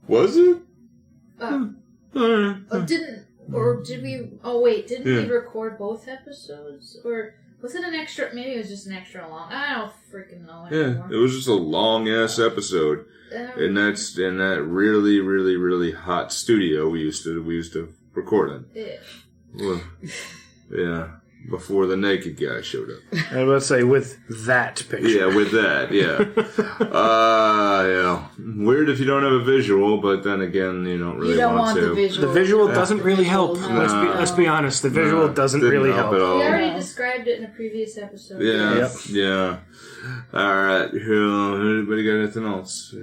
Was it? Did we record both episodes? Or was it an extra? Maybe it was just an extra long. I don't freaking know anymore. Yeah, it was just a long ass episode. And that's in that really, really, really hot studio we used to record in. Yeah. Well, yeah. Before the naked guy showed up. I was about to say, with that picture. Yeah, with that, yeah. Yeah. Weird if you don't have a visual, but then again, you don't really want to. The visual doesn't really help. No. Let's be honest. The visual doesn't really help. At all. We already described it in a previous episode. Yeah, yeah. All right. Anybody got anything else?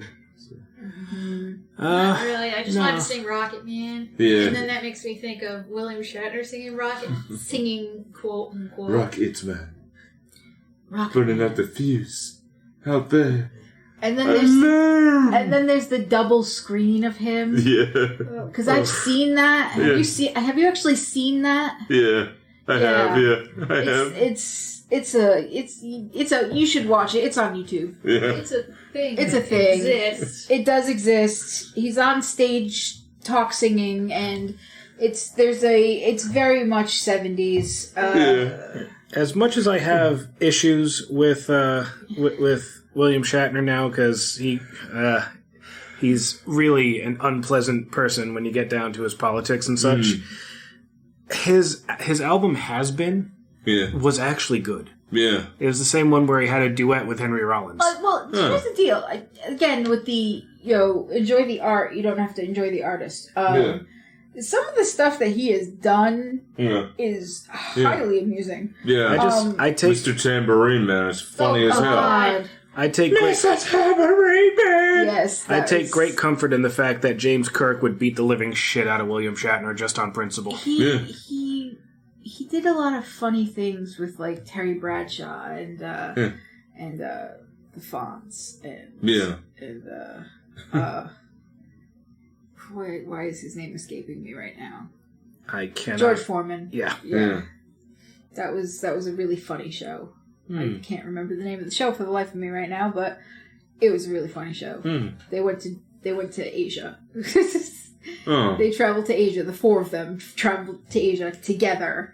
Not really. I just wanted to sing Rocket Man. Yeah. And then that makes me think of William Shatner singing quote unquote. Rocket Man. Burning out the fuse. Out there. And then there's the double screen of him. Yeah. Because I've seen that. Have you actually seen that? Yeah. I have. You should watch it. It's on YouTube. Yeah. It's a thing. It's a thing. It exists. It does exist. He's on stage talk singing, and it's very much 70s. As much as I have issues with William Shatner now, because he's really an unpleasant person when you get down to his politics and such. His album Has Been was actually good. Yeah. It was the same one where he had a duet with Henry Rollins. Here's the deal. Again, with the, enjoy the art, you don't have to enjoy the artist. Some of the stuff that he has done is highly amusing. Yeah. I take Mr. Tambourine Man is funny as hell. God. I take Mr. Tambourine Man! Yes. I take great comfort in the fact that James Kirk would beat the living shit out of William Shatner just on principle. He did a lot of funny things with like Terry Bradshaw and the Fonz why is his name escaping me right now? I cannot. George Foreman. Yeah. That was a really funny show. I can't remember the name of the show for the life of me right now, but it was a really funny show. They went to Asia. They traveled to Asia. The four of them traveled to Asia together.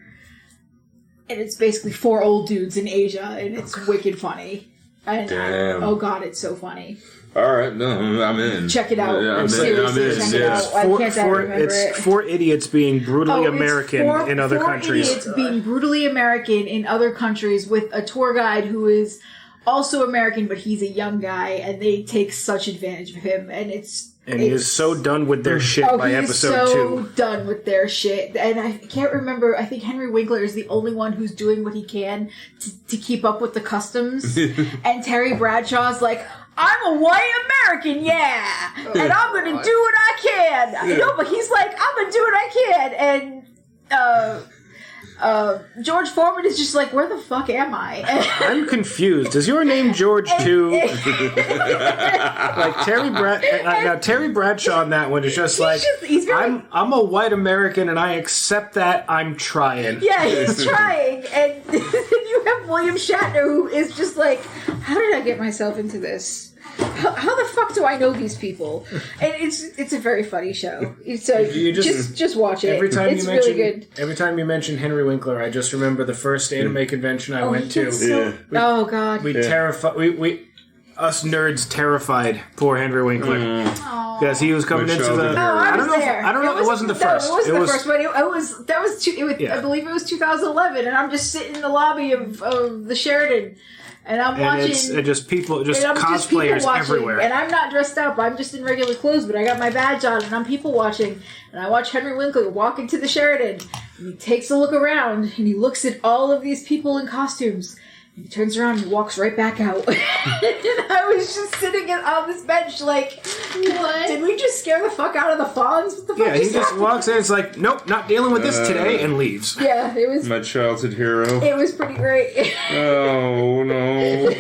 And it's basically four old dudes in Asia, and it's wicked funny. And oh god, it's so funny. All right, no, I'm in. Check it out. Yeah, Seriously, check it out. I can't remember it. It's four idiots being brutally American in other countries. Four idiots being brutally American in other countries with a tour guide who is also American, but he's a young guy, and they take such advantage of him, and he is so done with their shit by episode 2. So done with their shit. And I can't remember, I think Henry Winkler is the only one who's doing what he can to keep up with the customs. And Terry Bradshaw's like, I'm a white American, yeah! And I'm gonna do what I can! No, but he's like, I'm gonna do what I can! And, George Foreman is just like, where the fuck am I? I'm confused. Is your name George too? Like Terry Bradshaw on that one is just like, I'm a white American and I accept that. I'm trying. Yeah, he's trying. And you have William Shatner who is just like, how did I get myself into this? How the fuck do I know these people? And it's a very funny show. So just watch it. It's really good. Every time you mention Henry Winkler, I just remember the first anime convention I went to. Oh god, us nerds terrified poor Henry Winkler because he was coming into the. I don't know. It wasn't the first. It wasn't the first, but I believe it was 2011, and I'm just sitting in the lobby of the Sheraton. And I'm watching. It's just cosplayers everywhere. And I'm not dressed up. I'm just in regular clothes, but I got my badge on, and I'm people watching. And I watch Henry Winkler walk into the Sheraton. And he takes a look around, and he looks at all of these people in costumes. And he turns around and walks right back out. And I was just sitting on this bench like, what? Did we just scare the fuck out of the Fonz? What the fuck he just walks in, it's like, nope, not dealing with this today, and leaves. Yeah, it was... My childhood hero. It was pretty great. Oh, no.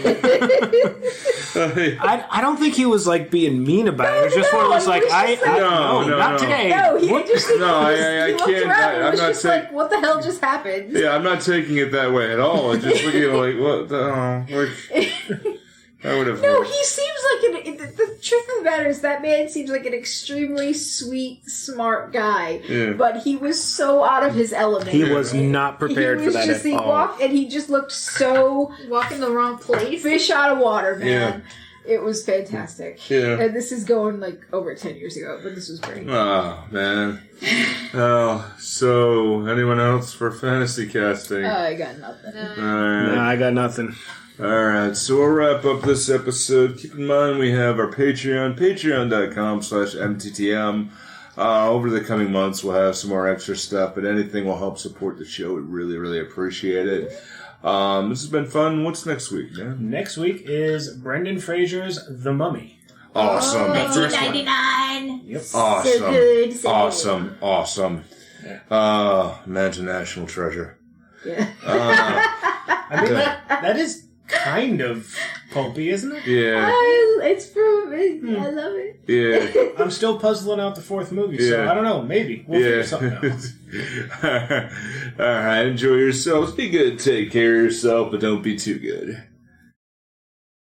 I don't think he was, like, being mean about it. It was just one of those, like, not today. No, he just... I can't... I'm not saying... like, what the hell just happened? Yeah, I'm not taking it that way at all. I'm just looking at it like, what the hell? I would have. No, he seems like the truth of the matter is that man seems like an extremely sweet, smart guy. Yeah. But he was so out of his element. He was not prepared for that at all. Walked, and he just looked so walking the wrong place. Fish out of water, man. Yeah. It was fantastic. Yeah. And this is going like over 10 years ago, but this was great. Oh, man. So anyone else for fantasy casting? I got nothing. No, I got nothing. Alright, so we'll wrap up this episode. Keep in mind we have our Patreon, patreon.com/MTTM. Over the coming months we'll have some more extra stuff, but anything will help support the show. We really, really appreciate it. This has been fun. What's next week, man? Next week is Brendan Fraser's The Mummy. Awesome. 1999. Yep. Awesome. So good. So Awesome. Yeah. Man's a national treasure. Yeah. I mean, that is kind of pulpy, isn't it? Yeah. It's proven. I love it. Yeah. I'm still puzzling out the fourth movie, so I don't know. Maybe. We'll figure something out. All right. Enjoy yourselves. Be good. Take care of yourself, but don't be too good.